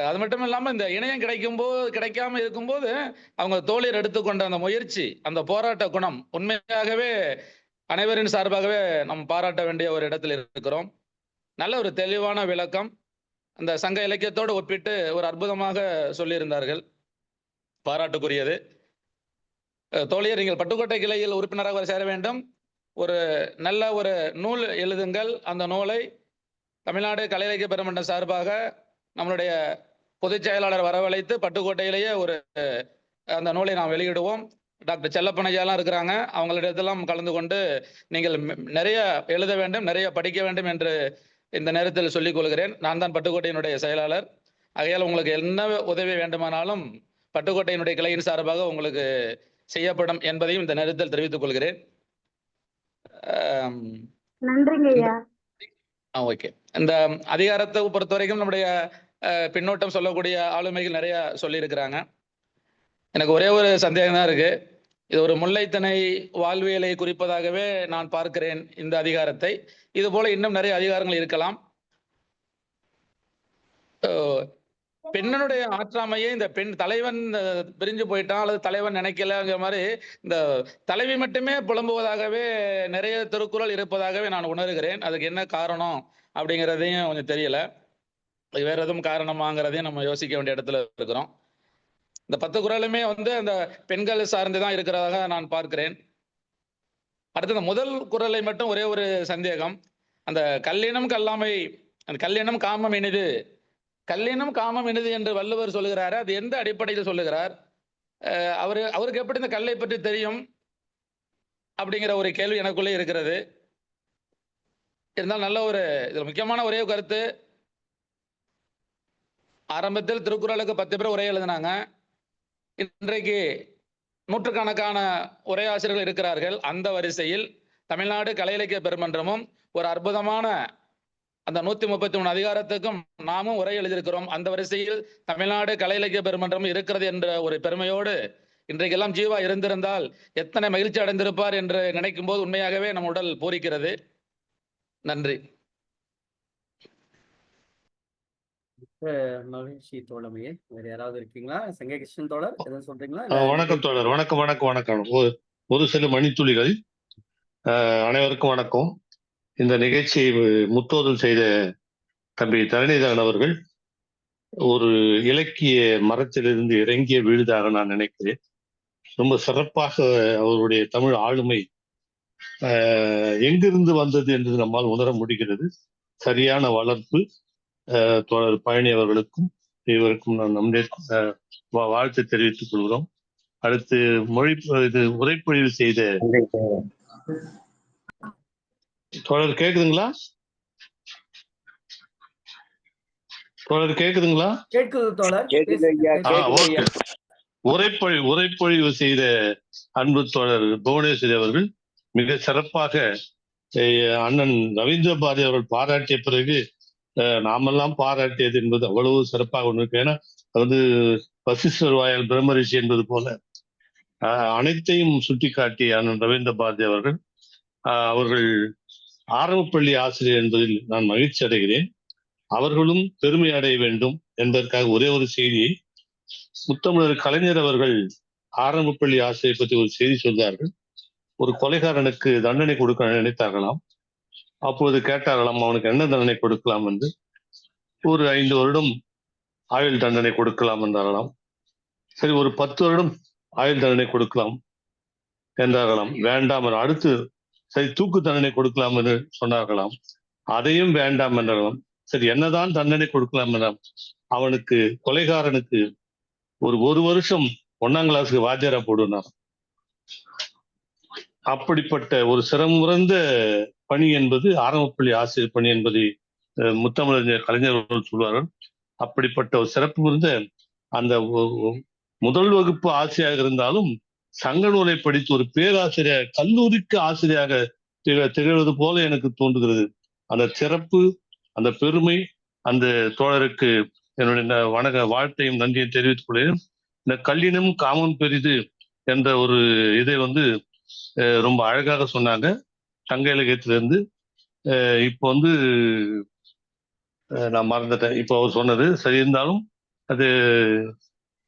அது மட்டும் இல்லாம இந்த இணையம் கிடைக்காம இருக்கும்போது அவங்க தோழியர் எடுத்துக்கொண்ட அந்த முயற்சி, அந்த போராட்ட குணம் உண்மையாகவே அனைவரின் சார்பாகவே நாம் பாராட்ட வேண்டிய ஒரு இடத்தில் இருக்கிறோம். நல்ல ஒரு தெளிவான விளக்கம், அந்த சங்க இலக்கியத்தோடு ஒப்பிட்டு ஒரு அற்புதமாக சொல்லியிருந்தார்கள். பாராட்டுக்குரியது. தோழியர், நீங்கள் பட்டுக்கோட்டை கிளையில் உறுப்பினராக சேர வேண்டும். ஒரு நல்ல ஒரு நூல் எழுதுங்கள். அந்த நூலை தமிழ்நாடு கலை இலக்கிய பெருமன்றம் சார்பாக நம்மளுடைய பொதுச் செயலாளர் வரவழைத்து பட்டுக்கோட்டையிலேயே அந்த நூலை நாம் வெளியிடுவோம். டாக்டர் செல்லப்பனையாலாம் இருக்கிறாங்க, அவங்களிடத்தெல்லாம் கலந்து கொண்டு நீங்கள் நிறைய எழுத வேண்டும், நிறைய படிக்க வேண்டும் என்று இந்த நேரத்தில் சொல்லிக் கொள்கிறேன். நான் தான் பட்டுக்கோட்டையினுடைய செயலாளர். ஆகையால் உங்களுக்கு என்ன உதவி வேண்டுமானாலும் பட்டுக்கோட்டையினுடைய கிளையின் சார்பாக உங்களுக்கு செய்யப்படும் என்பதையும் இந்த நேரத்தில் தெரிவித்துக் கொள்கிறேன். ஓகே. இந்த அதிகாரத்தை பொறுத்த வரைக்கும் நம்முடைய பின்னோட்டம் சொல்லக்கூடிய ஆளுமைகள் நிறைய சொல்லியிருக்கிறாங்க. எனக்கு ஒரே ஒரு சந்தேகம் தான் இருக்கு. இது ஒரு முல்லைத்தனை வாழ்வியலை குறிப்பதாகவே நான் பார்க்கிறேன் இந்த அதிகாரத்தை. இது போல இன்னும் நிறைய அதிகாரங்கள் இருக்கலாம். பெண்ணனுடைய ஆற்றாமையே இந்த பெண் தலைவன் பிரிஞ்சு போயிட்டான் அல்லது தலைவன் நினைக்கலங்கிற மாதிரி இந்த தலைவி மட்டுமே புலம்புவதாகவே நிறைய திருக்குறள் இருப்பதாகவே நான் உணர்கிறேன். அதுக்கு என்ன காரணம் அப்படிங்கிறதையும் கொஞ்சம் தெரியல. வேற எதுவும் காரணமாங்கிறதையும் நம்ம யோசிக்க வேண்டிய இடத்துல இருக்கிறோம். இந்த 10 குறளுமே அந்த பெண்கள் சார்ந்துதான் இருக்கிறதாக நான் பார்க்கிறேன். அடுத்து இந்த முதல் குறளை மட்டும் ஒரே ஒரு சந்தேகம். அந்த கல்லினம் கல்லாமை, அந்த கல்லினம் காமம் இனிது, கல்லினம் காமம் இனிது என்று வள்ளுவர் சொல்லுகிறாரு. அது எந்த அடிப்படையில் சொல்லுகிறார்? அவருக்கு எப்படி இந்த கல்லை பற்றி தெரியும் அப்படிங்கிற ஒரு கேள்வி எனக்குள்ளே இருக்கிறது. இருந்தால் நல்ல ஒரு இதுல முக்கியமான ஒரே கருத்து, ஆரம்பத்தில் திருக்குறளுக்கு 10 பேர் உரை எழுதினாங்க. இன்றைக்கு நூற்றுக்கணக்கான உரையாசிரியர்கள் இருக்கிறார்கள். அந்த வரிசையில் தமிழ்நாடு கலை இலக்கிய பெருமன்றமும் ஒரு அற்புதமான அந்த 133 அதிகாரத்துக்கும் நாமும் உரை எழுதியிருக்கிறோம். அந்த வரிசையில் தமிழ்நாடு கலை இலக்கிய பெருமன்றம் இருக்கிறது என்ற ஒரு பெருமையோடு இன்றைக்கெல்லாம் ஜீவா இருந்திருந்தால் எத்தனை மகிழ்ச்சி அடைந்திருப்பார் என்று நினைக்கும் போது உண்மையாகவே நம் உடல் பூரிக்கிறது. நன்றி. மகிழ்ச்சி தோழமையே. வேற யாராவது இருக்கீங்களா? சங்ககிருஷ்ணன் தோழர் எதுவும் சொல்றீங்களா? வணக்கம் தோழர். வணக்கம். ஒரு சில மணித்துளிகள். அனைவருக்கும் வணக்கம். இந்த நிகழ்ச்சியை முத்தோதல் செய்த தம்பி தரணிதரன் அவர்கள் ஒரு இலக்கிய மரத்திலிருந்து இறங்கிய வீடுதாக நான் நினைக்கிறேன். ரொம்ப சிறப்பாக அவருடைய தமிழ் ஆளுமை எங்கிருந்து வந்தது என்று நம்மால் உணர முடிகிறது. சரியான வளர்ப்பு. தோழர் பழனி அவர்களுக்கும் இவருக்கும் நான் வாழ்த்து தெரிவித்துக் கொள்கிறோம். அடுத்து உரைப்பொழிவு செய்த தோழர் கேக்குதுங்களா? கேட்குது தோழர். உரைப்பொழிவு செய்த அன்பு தோழர் புவனேஸ்வரி அவர்கள் மிக சிறப்பாக அண்ணன் ரவீந்திர பாரதி அவர்கள் பாராட்டிய பிறகு நாமெல்லாம் பாராட்டியது என்பது அவ்வளவு சிறப்பாக ஒன்று இருக்கு. ஏன்னா அது வசிஷ்டர் வாயால் பிரம்மரிஷி என்பது போல அனைத்தையும் சுட்டி காட்டிய அண்ணன் ரவீந்திர பாரதி அவர்கள் ஆரம்பப்பள்ளி ஆசிரியர் என்பதில் நான் மகிழ்ச்சி அடைகிறேன். அவர்களும் பெருமை அடைய வேண்டும் என்பதற்காக ஒரே ஒரு செய்தியை, முத்தமிழர் கலைஞர் அவர்கள் ஆரம்பப்பள்ளி ஆசிரியரை பற்றி ஒரு செய்தி சொல்றார்கள். ஒரு கொலைகாரனுக்கு தண்டனை கொடுக்க நினைத்தார்களாம். அப்போது கேட்டார்களாம், அவனுக்கு என்ன தண்டனை கொடுக்கலாம் என்று. ஒரு 5 வருடம் ஆயுள் தண்டனை கொடுக்கலாம் என்றார்களாம். சரி, ஒரு 10 வருடம் ஆயுள் தண்டனை கொடுக்கலாம் என்றார்களாம். வேண்டாம். அடுத்து சரி, தூக்கு தண்டனை கொடுக்கலாம் என்று சொன்னார்களாம். அதையும் வேண்டாம் என்றார்களாம். சரி, என்னதான் தண்டனை கொடுக்கலாம் என்றால் அவனுக்கு, கொலைகாரனுக்கு ஒரு வருஷம் 1ஆம் கிளாஸுக்கு வாத்தியாரா போடுனார். அப்படிப்பட்ட ஒரு சிரமந்த பணி என்பது ஆரம்பப்பள்ளி ஆசிரியர் பணி என்பதை முத்தமிழர் கலைஞர்கள் சொல்வார்கள். அப்படிப்பட்ட ஒரு சிறப்பு இருந்த அந்த முதல் வகுப்பு ஆசிரியராக இருந்தாலும் சங்க நூலை படித்து ஒரு பேராசிரியர், கல்லூரிக்கு ஆசிரியராக திகழ்வது போல எனக்கு தோன்றுகிறது. அந்த சிறப்பு, அந்த பெருமை, அந்த தோழருக்கு என்னுடைய வாழ்த்தையும் நன்றியை தெரிவித்துக் கொள்கிறேன். இந்த கல்லினும் காமம் பெரிது என்ற ஒரு இதை ரொம்ப அழகாக சொன்னாங்க சங்க இலக்கியத்திலிருந்து. இப்போ நான் மறந்துட்டேன். இப்போ அவர் சொன்னது சரி இருந்தாலும் அது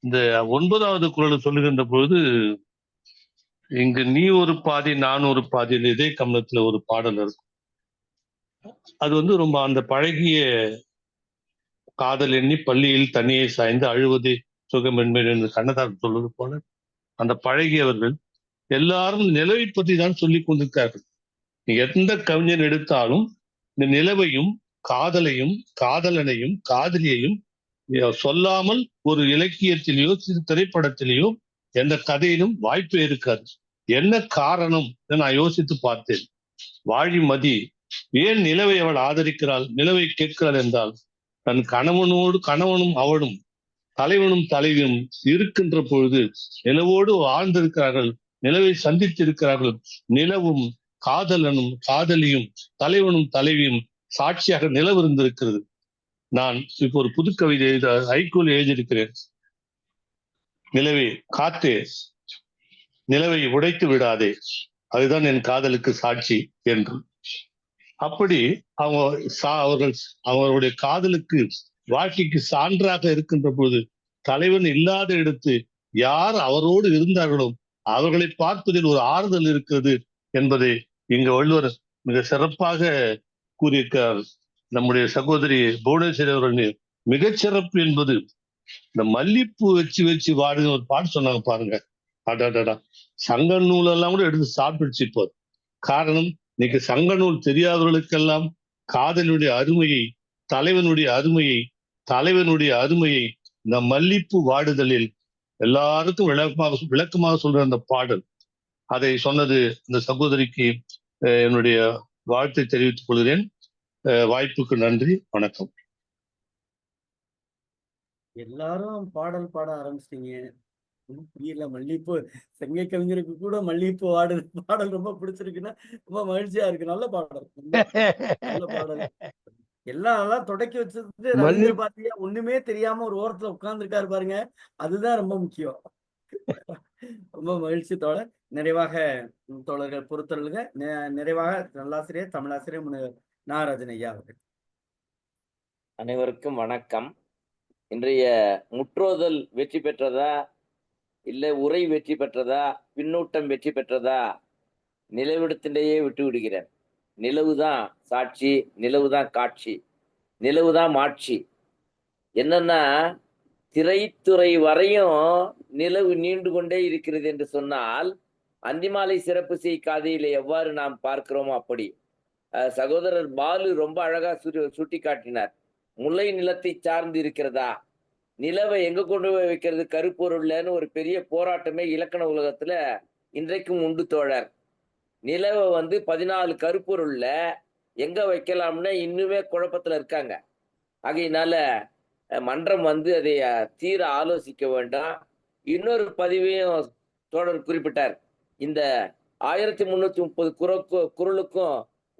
இந்த 9வது குறள் சொல்லுகின்ற பொழுது, இங்கு நீ ஒரு பாதி நான் ஒரு பாதி, இதே கமலத்துல ஒரு பாடல் இருக்கும். அது ரொம்ப அந்த பழகிய காதல் எண்ணி பள்ளியில் தனியை சாய்ந்து அழுவதே சுகம் என்பது என்று கண்ணதாசன் சொல்வது போல, அந்த பழகியவர்கள் எல்லாரும் நிலவை பற்றி தான் சொல்லிக் கொண்டிருக்கார்கள். எந்த கவிஞன் எடுத்தாலும் இந்த நிலவையும் காதலையும் காதலனையும் காதலியையும் சொல்லாமல் ஒரு இலக்கியத்திலேயோ திரைப்படத்திலேயோ எந்த கதையிலும் வாய்ப்பே இருக்காது. என்ன காரணம் நான் யோசித்து பார்த்தேன். வாழிமதி ஏன் நிலவை அவள் ஆதரிக்கிறாள், நிலவை கேட்கிறாள் என்றால், தன் கணவனும் அவளும் தலைவனும் தலைவியும் இருக்கின்ற பொழுது நிலவோடு வாழ்ந்திருக்கிறார்கள், நிலவை சந்தித்திருக்கிறார்கள். நிலவும் காதலனும் காதலியும் தலைவனும் தலைவியும் சாட்சியாக நிலவு இருந்திருக்கிறது. நான் இப்போ ஒரு புது கவிதை ஹைக்கூல் எழுதியிருக்கிறேன். நிலவே காத்தே, நிலவை உடைத்து விடாதே, அதுதான் என் காதலுக்கு சாட்சி என்று. அப்படி அவர்களுடைய காதலுக்கு வாழ்க்கைக்கு சான்றாக இருக்கின்ற பொழுது தலைவன் இல்லாத இடத்து யார் அவரோடு இருந்தார்களோ அவர்களை பார்ப்பதில் ஒரு ஆறுதல் இருக்கிறது என்பதை இங்கு வள்ளுவர் மிக சிறப்பாக கூறியிருக்கிறார். நம்முடைய சகோதரி புவனேஸ்வரி அவர்கள் மிகச் சிறப்பு என்பது இந்த மல்லிப்பூ வச்சு வாடுன்னு ஒரு பாட்டு சொன்னாங்க பாருங்க. அடாடா, சங்க நூல் எல்லாம் கூட எடுத்து சாப்பிடுச்சு இப்போ. காரணம், இன்னைக்கு சங்க நூல் தெரியாதவர்களுக்கெல்லாம் காதலுடைய அருமையை, தலைவனுடைய அருமையை இந்த மல்லிப்பூ வாடுதலில் எல்லாருக்கும் விளக்கமாக சொல்ற அந்த பாடல், அதை சொன்னது இந்த சகோதரிக்கு என்னுடைய வாழ்த்தை தெரிவித்துக் கொள்கிறேன். வாய்ப்புக்கு நன்றி, வணக்கம். எல்லாரும் பாடல் பாட ஆரம்பிச்சிட்டீங்க. புரியல. மல்லிகைப்பூ செங்கை கவிஞருக்கு கூட மல்லிகைப்பூ பாடல் ரொம்ப பிடிச்சிருக்குன்னா ரொம்ப மகிழ்ச்சியா இருக்கு. நல்ல பாடல். நல்ல பாடல். எல்லாம் தொடக்கி வச்சது மல்லி ரவீந்திர பாரதியா ஒண்ணுமே தெரியாம ஒரு ஓரத்துல உட்கார்ந்துருக்காரு பாருங்க. அதுதான் ரொம்ப முக்கியம். ரொம்ப மகிழ்ச்சி தோழர். நிறைவாக தோழர்கள் பொறுத்தருளுங்க. நிறைவாக நல்லாசிரியர் தமிழாசிரியர் முனைவர் நாகராஜன் ஐயா அவர்கள். அனைவருக்கும் வணக்கம். இன்றைய முற்றோதல் வெற்றி பெற்றதா, இல்ல உரை வெற்றி பெற்றதா, பின்னூட்டம் வெற்றி பெற்றதா, நிலவிடத்திலேயே விட்டு விடுகிறேன். நிலவுதான் சாட்சி, நிலவுதான் காட்சி, நிலவுதான் மாட்சி. என்னன்னா, திரைத்துறை வரையும் நிலவு நீண்டு கொண்டே இருக்கிறது என்று சொன்னால், அந்திமாலை சிறப்பு செய் காதையில எவ்வாறு நாம் பார்க்கிறோமோ அப்படி. சகோதரர் பாலு ரொம்ப அழகா சுட்டி காட்டினார். முல்லை நிலத்தை சார்ந்து இருக்கிறதா, நிலவை எங்க கொண்டு போய் வைக்கிறது கருப்பொருள்லன்னு ஒரு பெரிய போராட்டமே இலக்கண உலகத்துல இன்றைக்கும் உண்டு தோழர். நிலவை 14 கருப்பொருள்ல எங்க வைக்கலாம்னு இன்னுமே குழப்பத்துல இருக்காங்க. ஆகையினால மன்றம் அதை தீர ஆலோசிக்க வேண்டாம். இன்னொரு பதிவையும் தோழர் குறிப்பிட்டார். இந்த 1330 குறளுக்கும்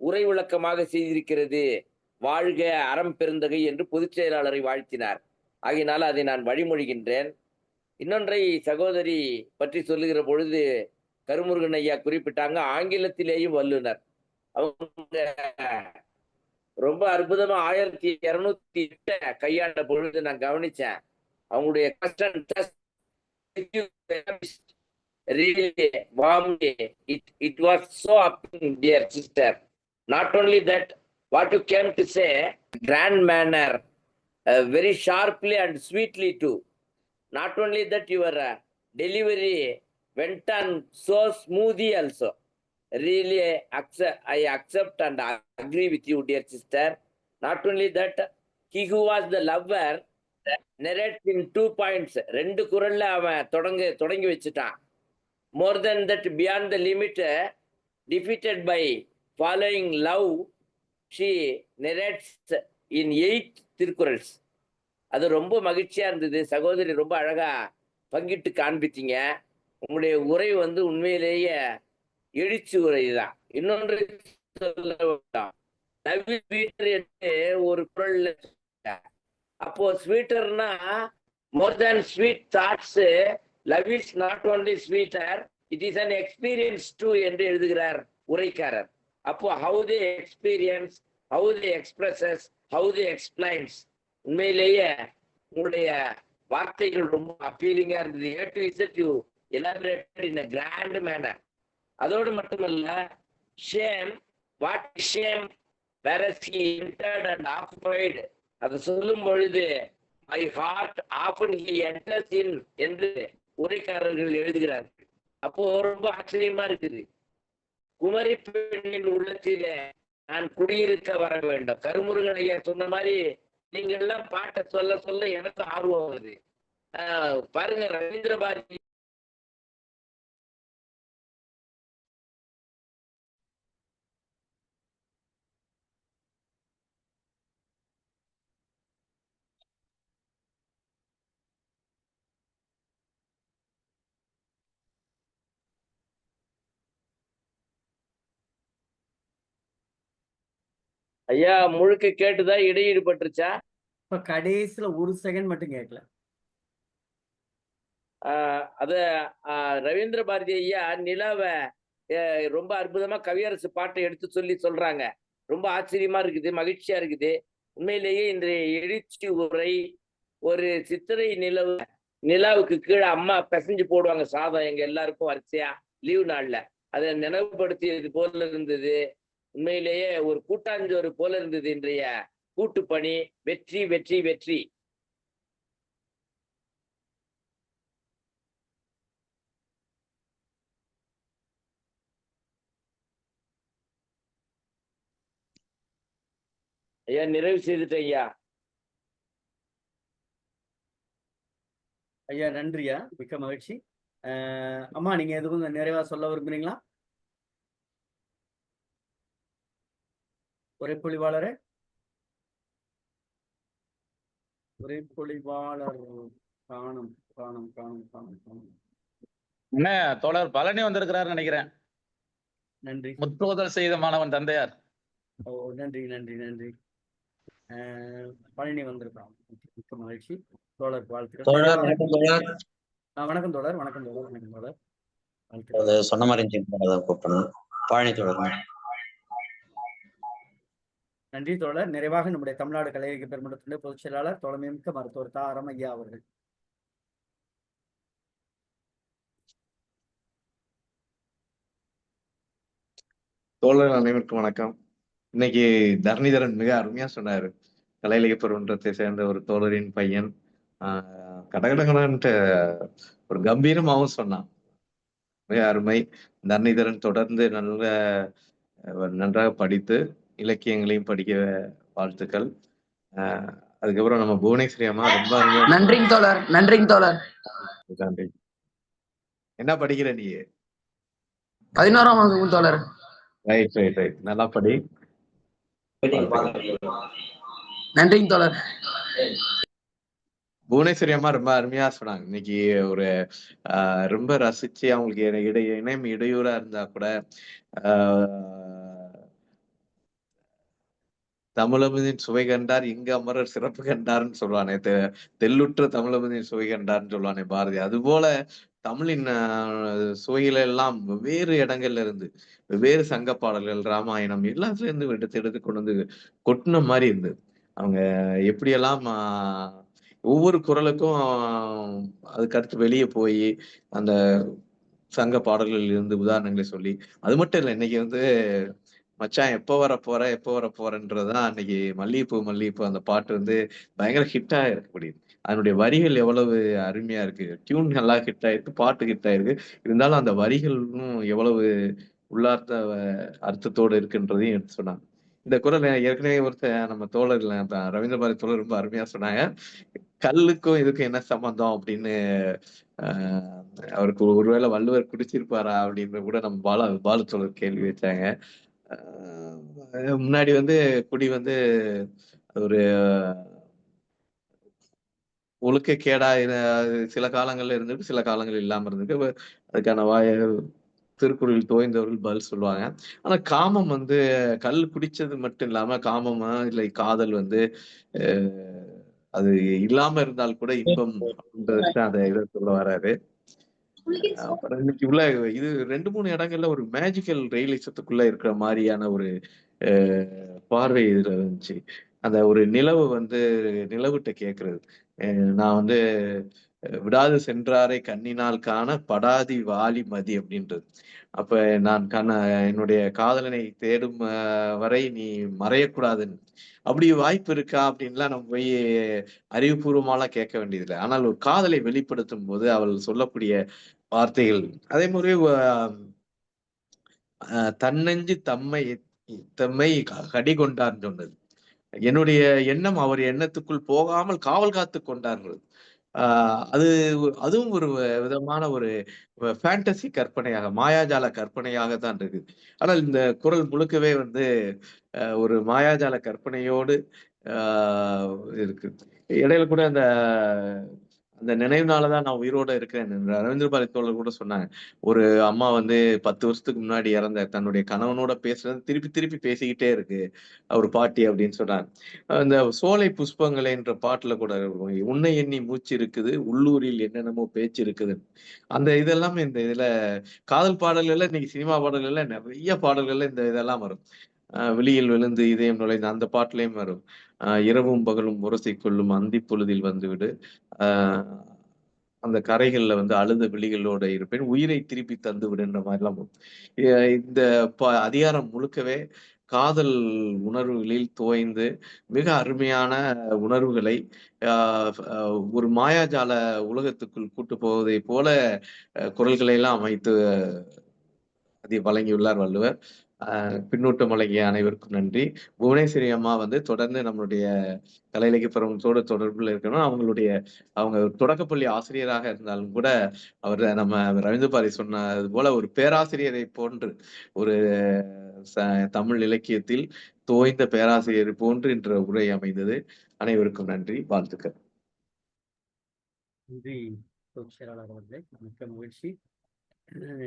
உரை விளக்கமாக செய்திருக்கிறது. வாழ்க அறம் பெருந்தகை என்று பொதுச் செயலாளரை வாழ்த்தினார். ஆகையினால அதை நான் வழிமொழிகின்றேன். இன்னொன்றை சகோதரி பற்றி சொல்லுகிற பொழுது கருமுருகன் ஐயா குறிப்பிட்டாங்க, ஆங்கிலத்திலேயும் வல்லுனர். அவங்க ரொம்ப அற்புதமா 1208 கையாண்ட பொழுது நான் கவனிச்சேன். அவங்களுடைய really warmly, it was so appealing, dear sister. Not only that, what you came to say, grand manner, very sharply and sweetly too. Not only that, your delivery went on so smoothly also. Really, I accept and agree with you, dear sister. Not only that, he who was the lover narrates in 2 points. 2 குறள்ல அவன் தொடங்கி வச்சுட்டான். More than that, beyond the limit, defeated by following love, she narrates in 8 Thirukkurals. அது ரொம்ப மகிழ்ச்சியா இருந்தது. சகோதரி ரொம்ப அழகா பங்கிட்டு காண்பித்தீங்க. உங்களுடைய உரை உண்மையிலேயே எழுச்சி உரைதான். இன்னொன்று சொல்ல வேண்டாம், ஒரு குறள். அப்போ ஸ்வீட்டர்னா more than sweet thoughts, love is not only sweeter, it is an experience too என்று எழுதுகிறார் உரைக்காரர். அப்போ how they experience, how they expresses, how they explains. உண்மையிலேயே உங்களுடைய வார்த்தைகள் ரொம்ப அப்பீலிங்கா இருந்தது. A to Z you elaborated in a grand manner. அதோடு மட்டுமல்ல, shame, what shame, whereas he entered and occupied, அது சொல்லும் பொழுது my heart often he enters in என்று உரைக்காரர்கள் எழுதுகிறார்கள். அப்போ ரொம்ப ஆச்சரியமா இருக்குது. குமரி பெண்ணின் உள்ளத்திலே நான் குடியிருக்க வர வேண்டும். கருமுருகன் ஐயா சொன்ன மாதிரி நீங்க எல்லாம் பாட்டை சொல்ல சொல்ல எனக்கு ஆர்வம் வருது. பாருங்க, ரவீந்திர பாரதி ஐயா முழுக்க கேட்டுதா, இடையீடு பட்டுருச்சா? இப்ப கடைசியில 1 செகண்ட் மட்டும் கேட்கல. அத ரவீந்திர பாரதி ஐயா நிலாவை ரொம்ப அற்புதமா கவியரசு பாட்டை எடுத்து சொல்றாங்க. ரொம்ப ஆச்சரியமா இருக்குது, மகிழ்ச்சியா இருக்குது. உண்மையிலேயே இன்றைய எழுச்சி உரை ஒரு சித்திரை நிலாவுக்கு கீழே அம்மா பிசைஞ்சு போடுவாங்க சாதம் எங்க எல்லாருக்கும் வரிசையா லீவு நாள்ல. அதை நினைவுபடுத்தியது போல இருந்தது. உண்மையிலேயே ஒரு கூட்டாஞ்சோறு போல இருந்தது இன்றைய கூட்டுப்பணி. வெற்றி வெற்றி வெற்றி. ஐயா நிறைவு செய்துட்டேன் ஐயா. ஐயா நன்றியா, மிக்க மகிழ்ச்சி. அம்மா நீங்க எதுவும் நிறைவா சொல்ல விரும்புறீங்களா? உரைப்பொழிவாளர் காணும் காணும் காணும் காணும் காணும். என்ன தோழர் பழனி வந்திருக்கிறார் நினைக்கிறேன். நன்றி. முற்றுதல் செய்த மாணவன் தந்தையார். ஓ, நன்றி நன்றி நன்றி. பழனி வந்திருக்கான். மிக்க மகிழ்ச்சி. தோழர் வாழ்த்துக்கள். வணக்கம் தோழர். வணக்கம் தோழர். வணக்கம் தோழர். வணக்கம் தோழர். அது சொன்ன மாதிரி கூப்பிடணும். பழனி தோழர். நன்றி தோழர். நிறைவாக நம்முடைய தமிழ்நாடு கலை இலக்கிய பெருமன்றத்தினுடைய பொதுச் செயலாளர் தோழமைமிக்க மருத்துவர் தா. ஐயா அவர்கள். தோழர் அனைவருக்கும் வணக்கம். இன்னைக்கு தரணிதரன் மிக அருமையா சொன்னாரு. கலை இலக்கிய பெருமன்றத்தை சேர்ந்த ஒரு தோழரின் பையன் கடகடகடன்ட்டு ஒரு கம்பீரமாகவும் சொன்னான். மிக அருமை. தரணிதரன் தொடர்ந்து நன்றாக படித்து இலக்கியங்களையும் படிக்க வாழ்த்துக்கள். அதுக்கப்புறம் நம்ம புவனேஸ்வரி அம்மா ரொம்ப அருமையா. நன்றிங்க தோழர். நன்றிங்க தோழர். நன்றி. என்ன படிக்கிற நீ? 11ஆம் வகுப்பு தோழர். Right right right. நல்லா படி. நன்றிங்க தோழர். புவனேஸ்வரி அம்மா ரொம்ப அருமையா சொன்னாங்க. இன்னைக்கு ஒரு ரொம்ப ரசிச்சு அவங்களுக்கு இணையம் இடையூறா இருந்தா கூட தமிழமுதின் சுவை கண்டார் இங்கு அமரர் சிறப்பு கண்டார்ன்னு சொல்லுவானே, தெல்லுற்ற தமிழமுதின் சுவை கண்டார்ன்னு சொல்லுவானே பாரதி. அது போல தமிழின் சுவையில எல்லாம் வெவ்வேறு இடங்கள்ல இருந்து வெவ்வேறு சங்க பாடல்கள், ராமாயணம் எல்லாத்துல இருந்து எடுத்து எடுத்து கொண்டு வந்து கொட்டின மாதிரி இருந்தது. அவங்க எப்படியெல்லாம் ஒவ்வொரு குரலுக்கும் அதுக்கு அடுத்து வெளியே போய் அந்த சங்க பாடல்களில் இருந்து உதாரணங்களை சொல்லி, அது மட்டும் இல்லை, இன்னைக்கு வந்து மச்சான் எப்போ வர போறன்றதுதான் அன்னைக்கு மல்லிகைப்பூ அந்த பாட்டு வந்து பயங்கர ஹிட்டா இருக்கக்கூடியது. அதனுடைய வரிகள் எவ்வளவு அருமையா இருக்கு. டியூன் நல்லா ஹிட் ஆயிருக்கு, பாட்டு ஹிட் ஆயிருக்கு. இருந்தாலும் அந்த வரிகளும் எவ்வளவு உள்ளார்த்த அர்த்தத்தோடு இருக்குன்றதையும் எடுத்து சொன்னாங்க. இந்த குரல் ஏற்கனவே நம்ம தோழர் ரவீந்திர பாரதி தோழர் ரொம்ப அருமையா சொன்னாங்க. கல்லுக்கும் இதுக்கும் என்ன சம்பந்தம் அப்படின்னு அவருக்கு ஒருவேளை வள்ளுவர் குடிச்சிருப்பாரா அப்படின்னு கூட நம்ம பாலு தோழர் கேள்வி வச்சாங்க. முன்னாடி வந்து குடி வந்து ஒரு ஒழுக்கக்கேடா சில காலங்கள்ல இருந்திருக்கு, சில காலங்கள் இல்லாம இருந்திருக்கு. அதுக்கான திருக்குறள் தோய்ந்தவர்கள் பதில் சொல்லுவாங்க. ஆனா காமம் வந்து கல் குடிச்சது மட்டும் இல்லாம காமமா இல்லை காதல் வந்து அது இல்லாம இருந்தால் கூட இன்பம் அப்படின்றதுக்கு அந்த இதை சொல்ல வராரு. அப்புறம் இன்னைக்கு உள்ள இது 2-3 இடங்கள்ல ஒரு மேஜிக்கல் ரியலிசத்துக்குள்ள இருக்கிற மாதிரியான ஒரு பார்வை இதுல இருந்துச்சு. அந்த ஒரு நிலவு வந்து நிலவுட்ட கேட்கறது. நான் வந்து விடாது சென்றாரை கண்ணினால் காண படாதி வாலி மதி அப்படின்றது. அப்ப நான் என்னுடைய காதலனை தேடும் வரை நீ மறையக்கூடாதுன்னு. அப்படி வாய்ப்பு இருக்கா அப்படின்லாம் நம்ம போய் அறிவுபூர்வமாலாம் கேட்க வேண்டியதில்லை. ஆனால் ஒரு காதலை வெளிப்படுத்தும் போது அவள் சொல்லக்கூடிய வார்த்தைகள் அதே மாதிரி தன்னெஞ்சு தம்மை கடி கொண்டார்ன்னு சொன்னது. என்னுடைய எண்ணம் அவர் எண்ணத்துக்குள் போகாமல் காவல் காத்து கொண்டாடுறது. அதுவும் ஒரு விதமான ஒரு ஃபேண்டசி கற்பனையாக, மாயாஜால கற்பனையாக தான் இருக்கு. ஆனால் இந்த குரல் முழுக்கவே வந்து ஒரு மாயாஜால கற்பனையோடு இருக்கு. இடையில கூட அந்த நினைவுனாலதான் நான் உயிரோட இருக்கிறேன். ரவீந்திர பாரதி தோழர் கூட சொன்னாங்க. ஒரு அம்மா வந்து 10 வருஷத்துக்கு முன்னாடி இறந்த தன்னுடைய கணவனோட பேசுறது திருப்பி திருப்பி பேசிக்கிட்டே இருக்கு ஒரு பாட்டி அப்படின்னு சொன்னாங்க. அந்த சோலை புஷ்பங்களை என்ற பாட்டுல கூட உன்னை எண்ணி மூச்சு இருக்குது, உள்ளூரில் என்னென்னமோ பேச்சு இருக்குது. அந்த இதெல்லாம் இந்த இதுல காதல் பாடல்கள்ல இன்னைக்கு சினிமா பாடல்கள்ல நிறைய பாடல்கள்ல இந்த இதெல்லாம் வரும். வெளியில் விழுந்து இதயம் நுழைந்து அந்த பாட்டுலயும் வரும். இரவும் பகலும் முரசை கொள்ளும் அந்தி பொழுதில் வந்துவிடு, அந்த கரைகள்ல வந்து அழுத விழிகளோட இருப்பேன், உயிரை திருப்பி தந்து விடுன்ற மாதிரிலாம் வரும். இந்த அதிகாரம் முழுக்கவே காதல் உணர்வுகளில் தோய்ந்து மிக அருமையான உணர்வுகளை ஒரு மாயாஜால உலகத்துக்குள் கூட்டு போவதை போல குரல்களை எல்லாம் அமைத்து அதை வழங்கியுள்ளார் வள்ளுவர். பின்னூட்டம் வழங்கிய அனைவருக்கும் நன்றி. புவனேஸ்வரி அம்மா வந்து தொடர்ந்து நம்மளுடைய கலை இலக்கிய பெருமன்றத்தோடு தொடர்புல இருக்கணும். அவங்க தொடக்கப்பள்ளி ஆசிரியராக இருந்தாலும் கூட அவர் நம்ம ரவீந்திர பாரதி சொன்னது போல ஒரு பேராசிரியரை போன்று ஒரு தமிழ் இலக்கியத்தில் தோய்ந்த பேராசிரியர் போன்று என்ற உரை அமைந்தது. அனைவருக்கும் நன்றி, வாழ்த்துக்கள். நன்றி பொதுச் செயலாளர் அவர்களே, மிக்க மகிழ்ச்சி.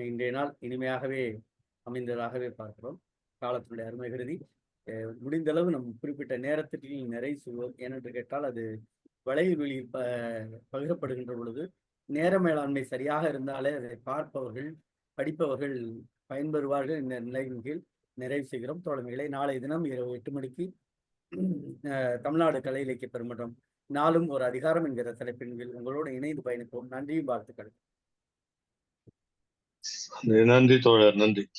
இன்றைய நாள் இனிமையாகவே அமைந்ததாகவே பார்க்கிறோம். காலத்தினுடைய அருமை கருதி முடிந்தளவு நம் குறிப்பிட்ட நேரத்திற்கு நிறைவு செய்வோம். ஏனென்று கேட்டால் அது வலைவெளியில் பகிரப்படுகின்ற பொழுது நேர மேலாண்மை சரியாக இருந்தாலே அதை பார்ப்பவர்கள் படிப்பவர்கள் பயன்பெறுவார்கள். இந்த நிலையின் கீழ் நிறைவு செய்கிறோம். தோழமைகளை நாளைய தினம் இரவு 8 மணிக்கு தமிழ்நாடு கலை இலக்கிய பெருமன்றம் நாளும் ஒரு அதிகாரம் என்கிற தலைப்பின் கீழ் உங்களோடு இணைந்து பயணிப்போம். நன்றியும் வாழ்த்துக்கள். நன்றி தோழர், நன்றி.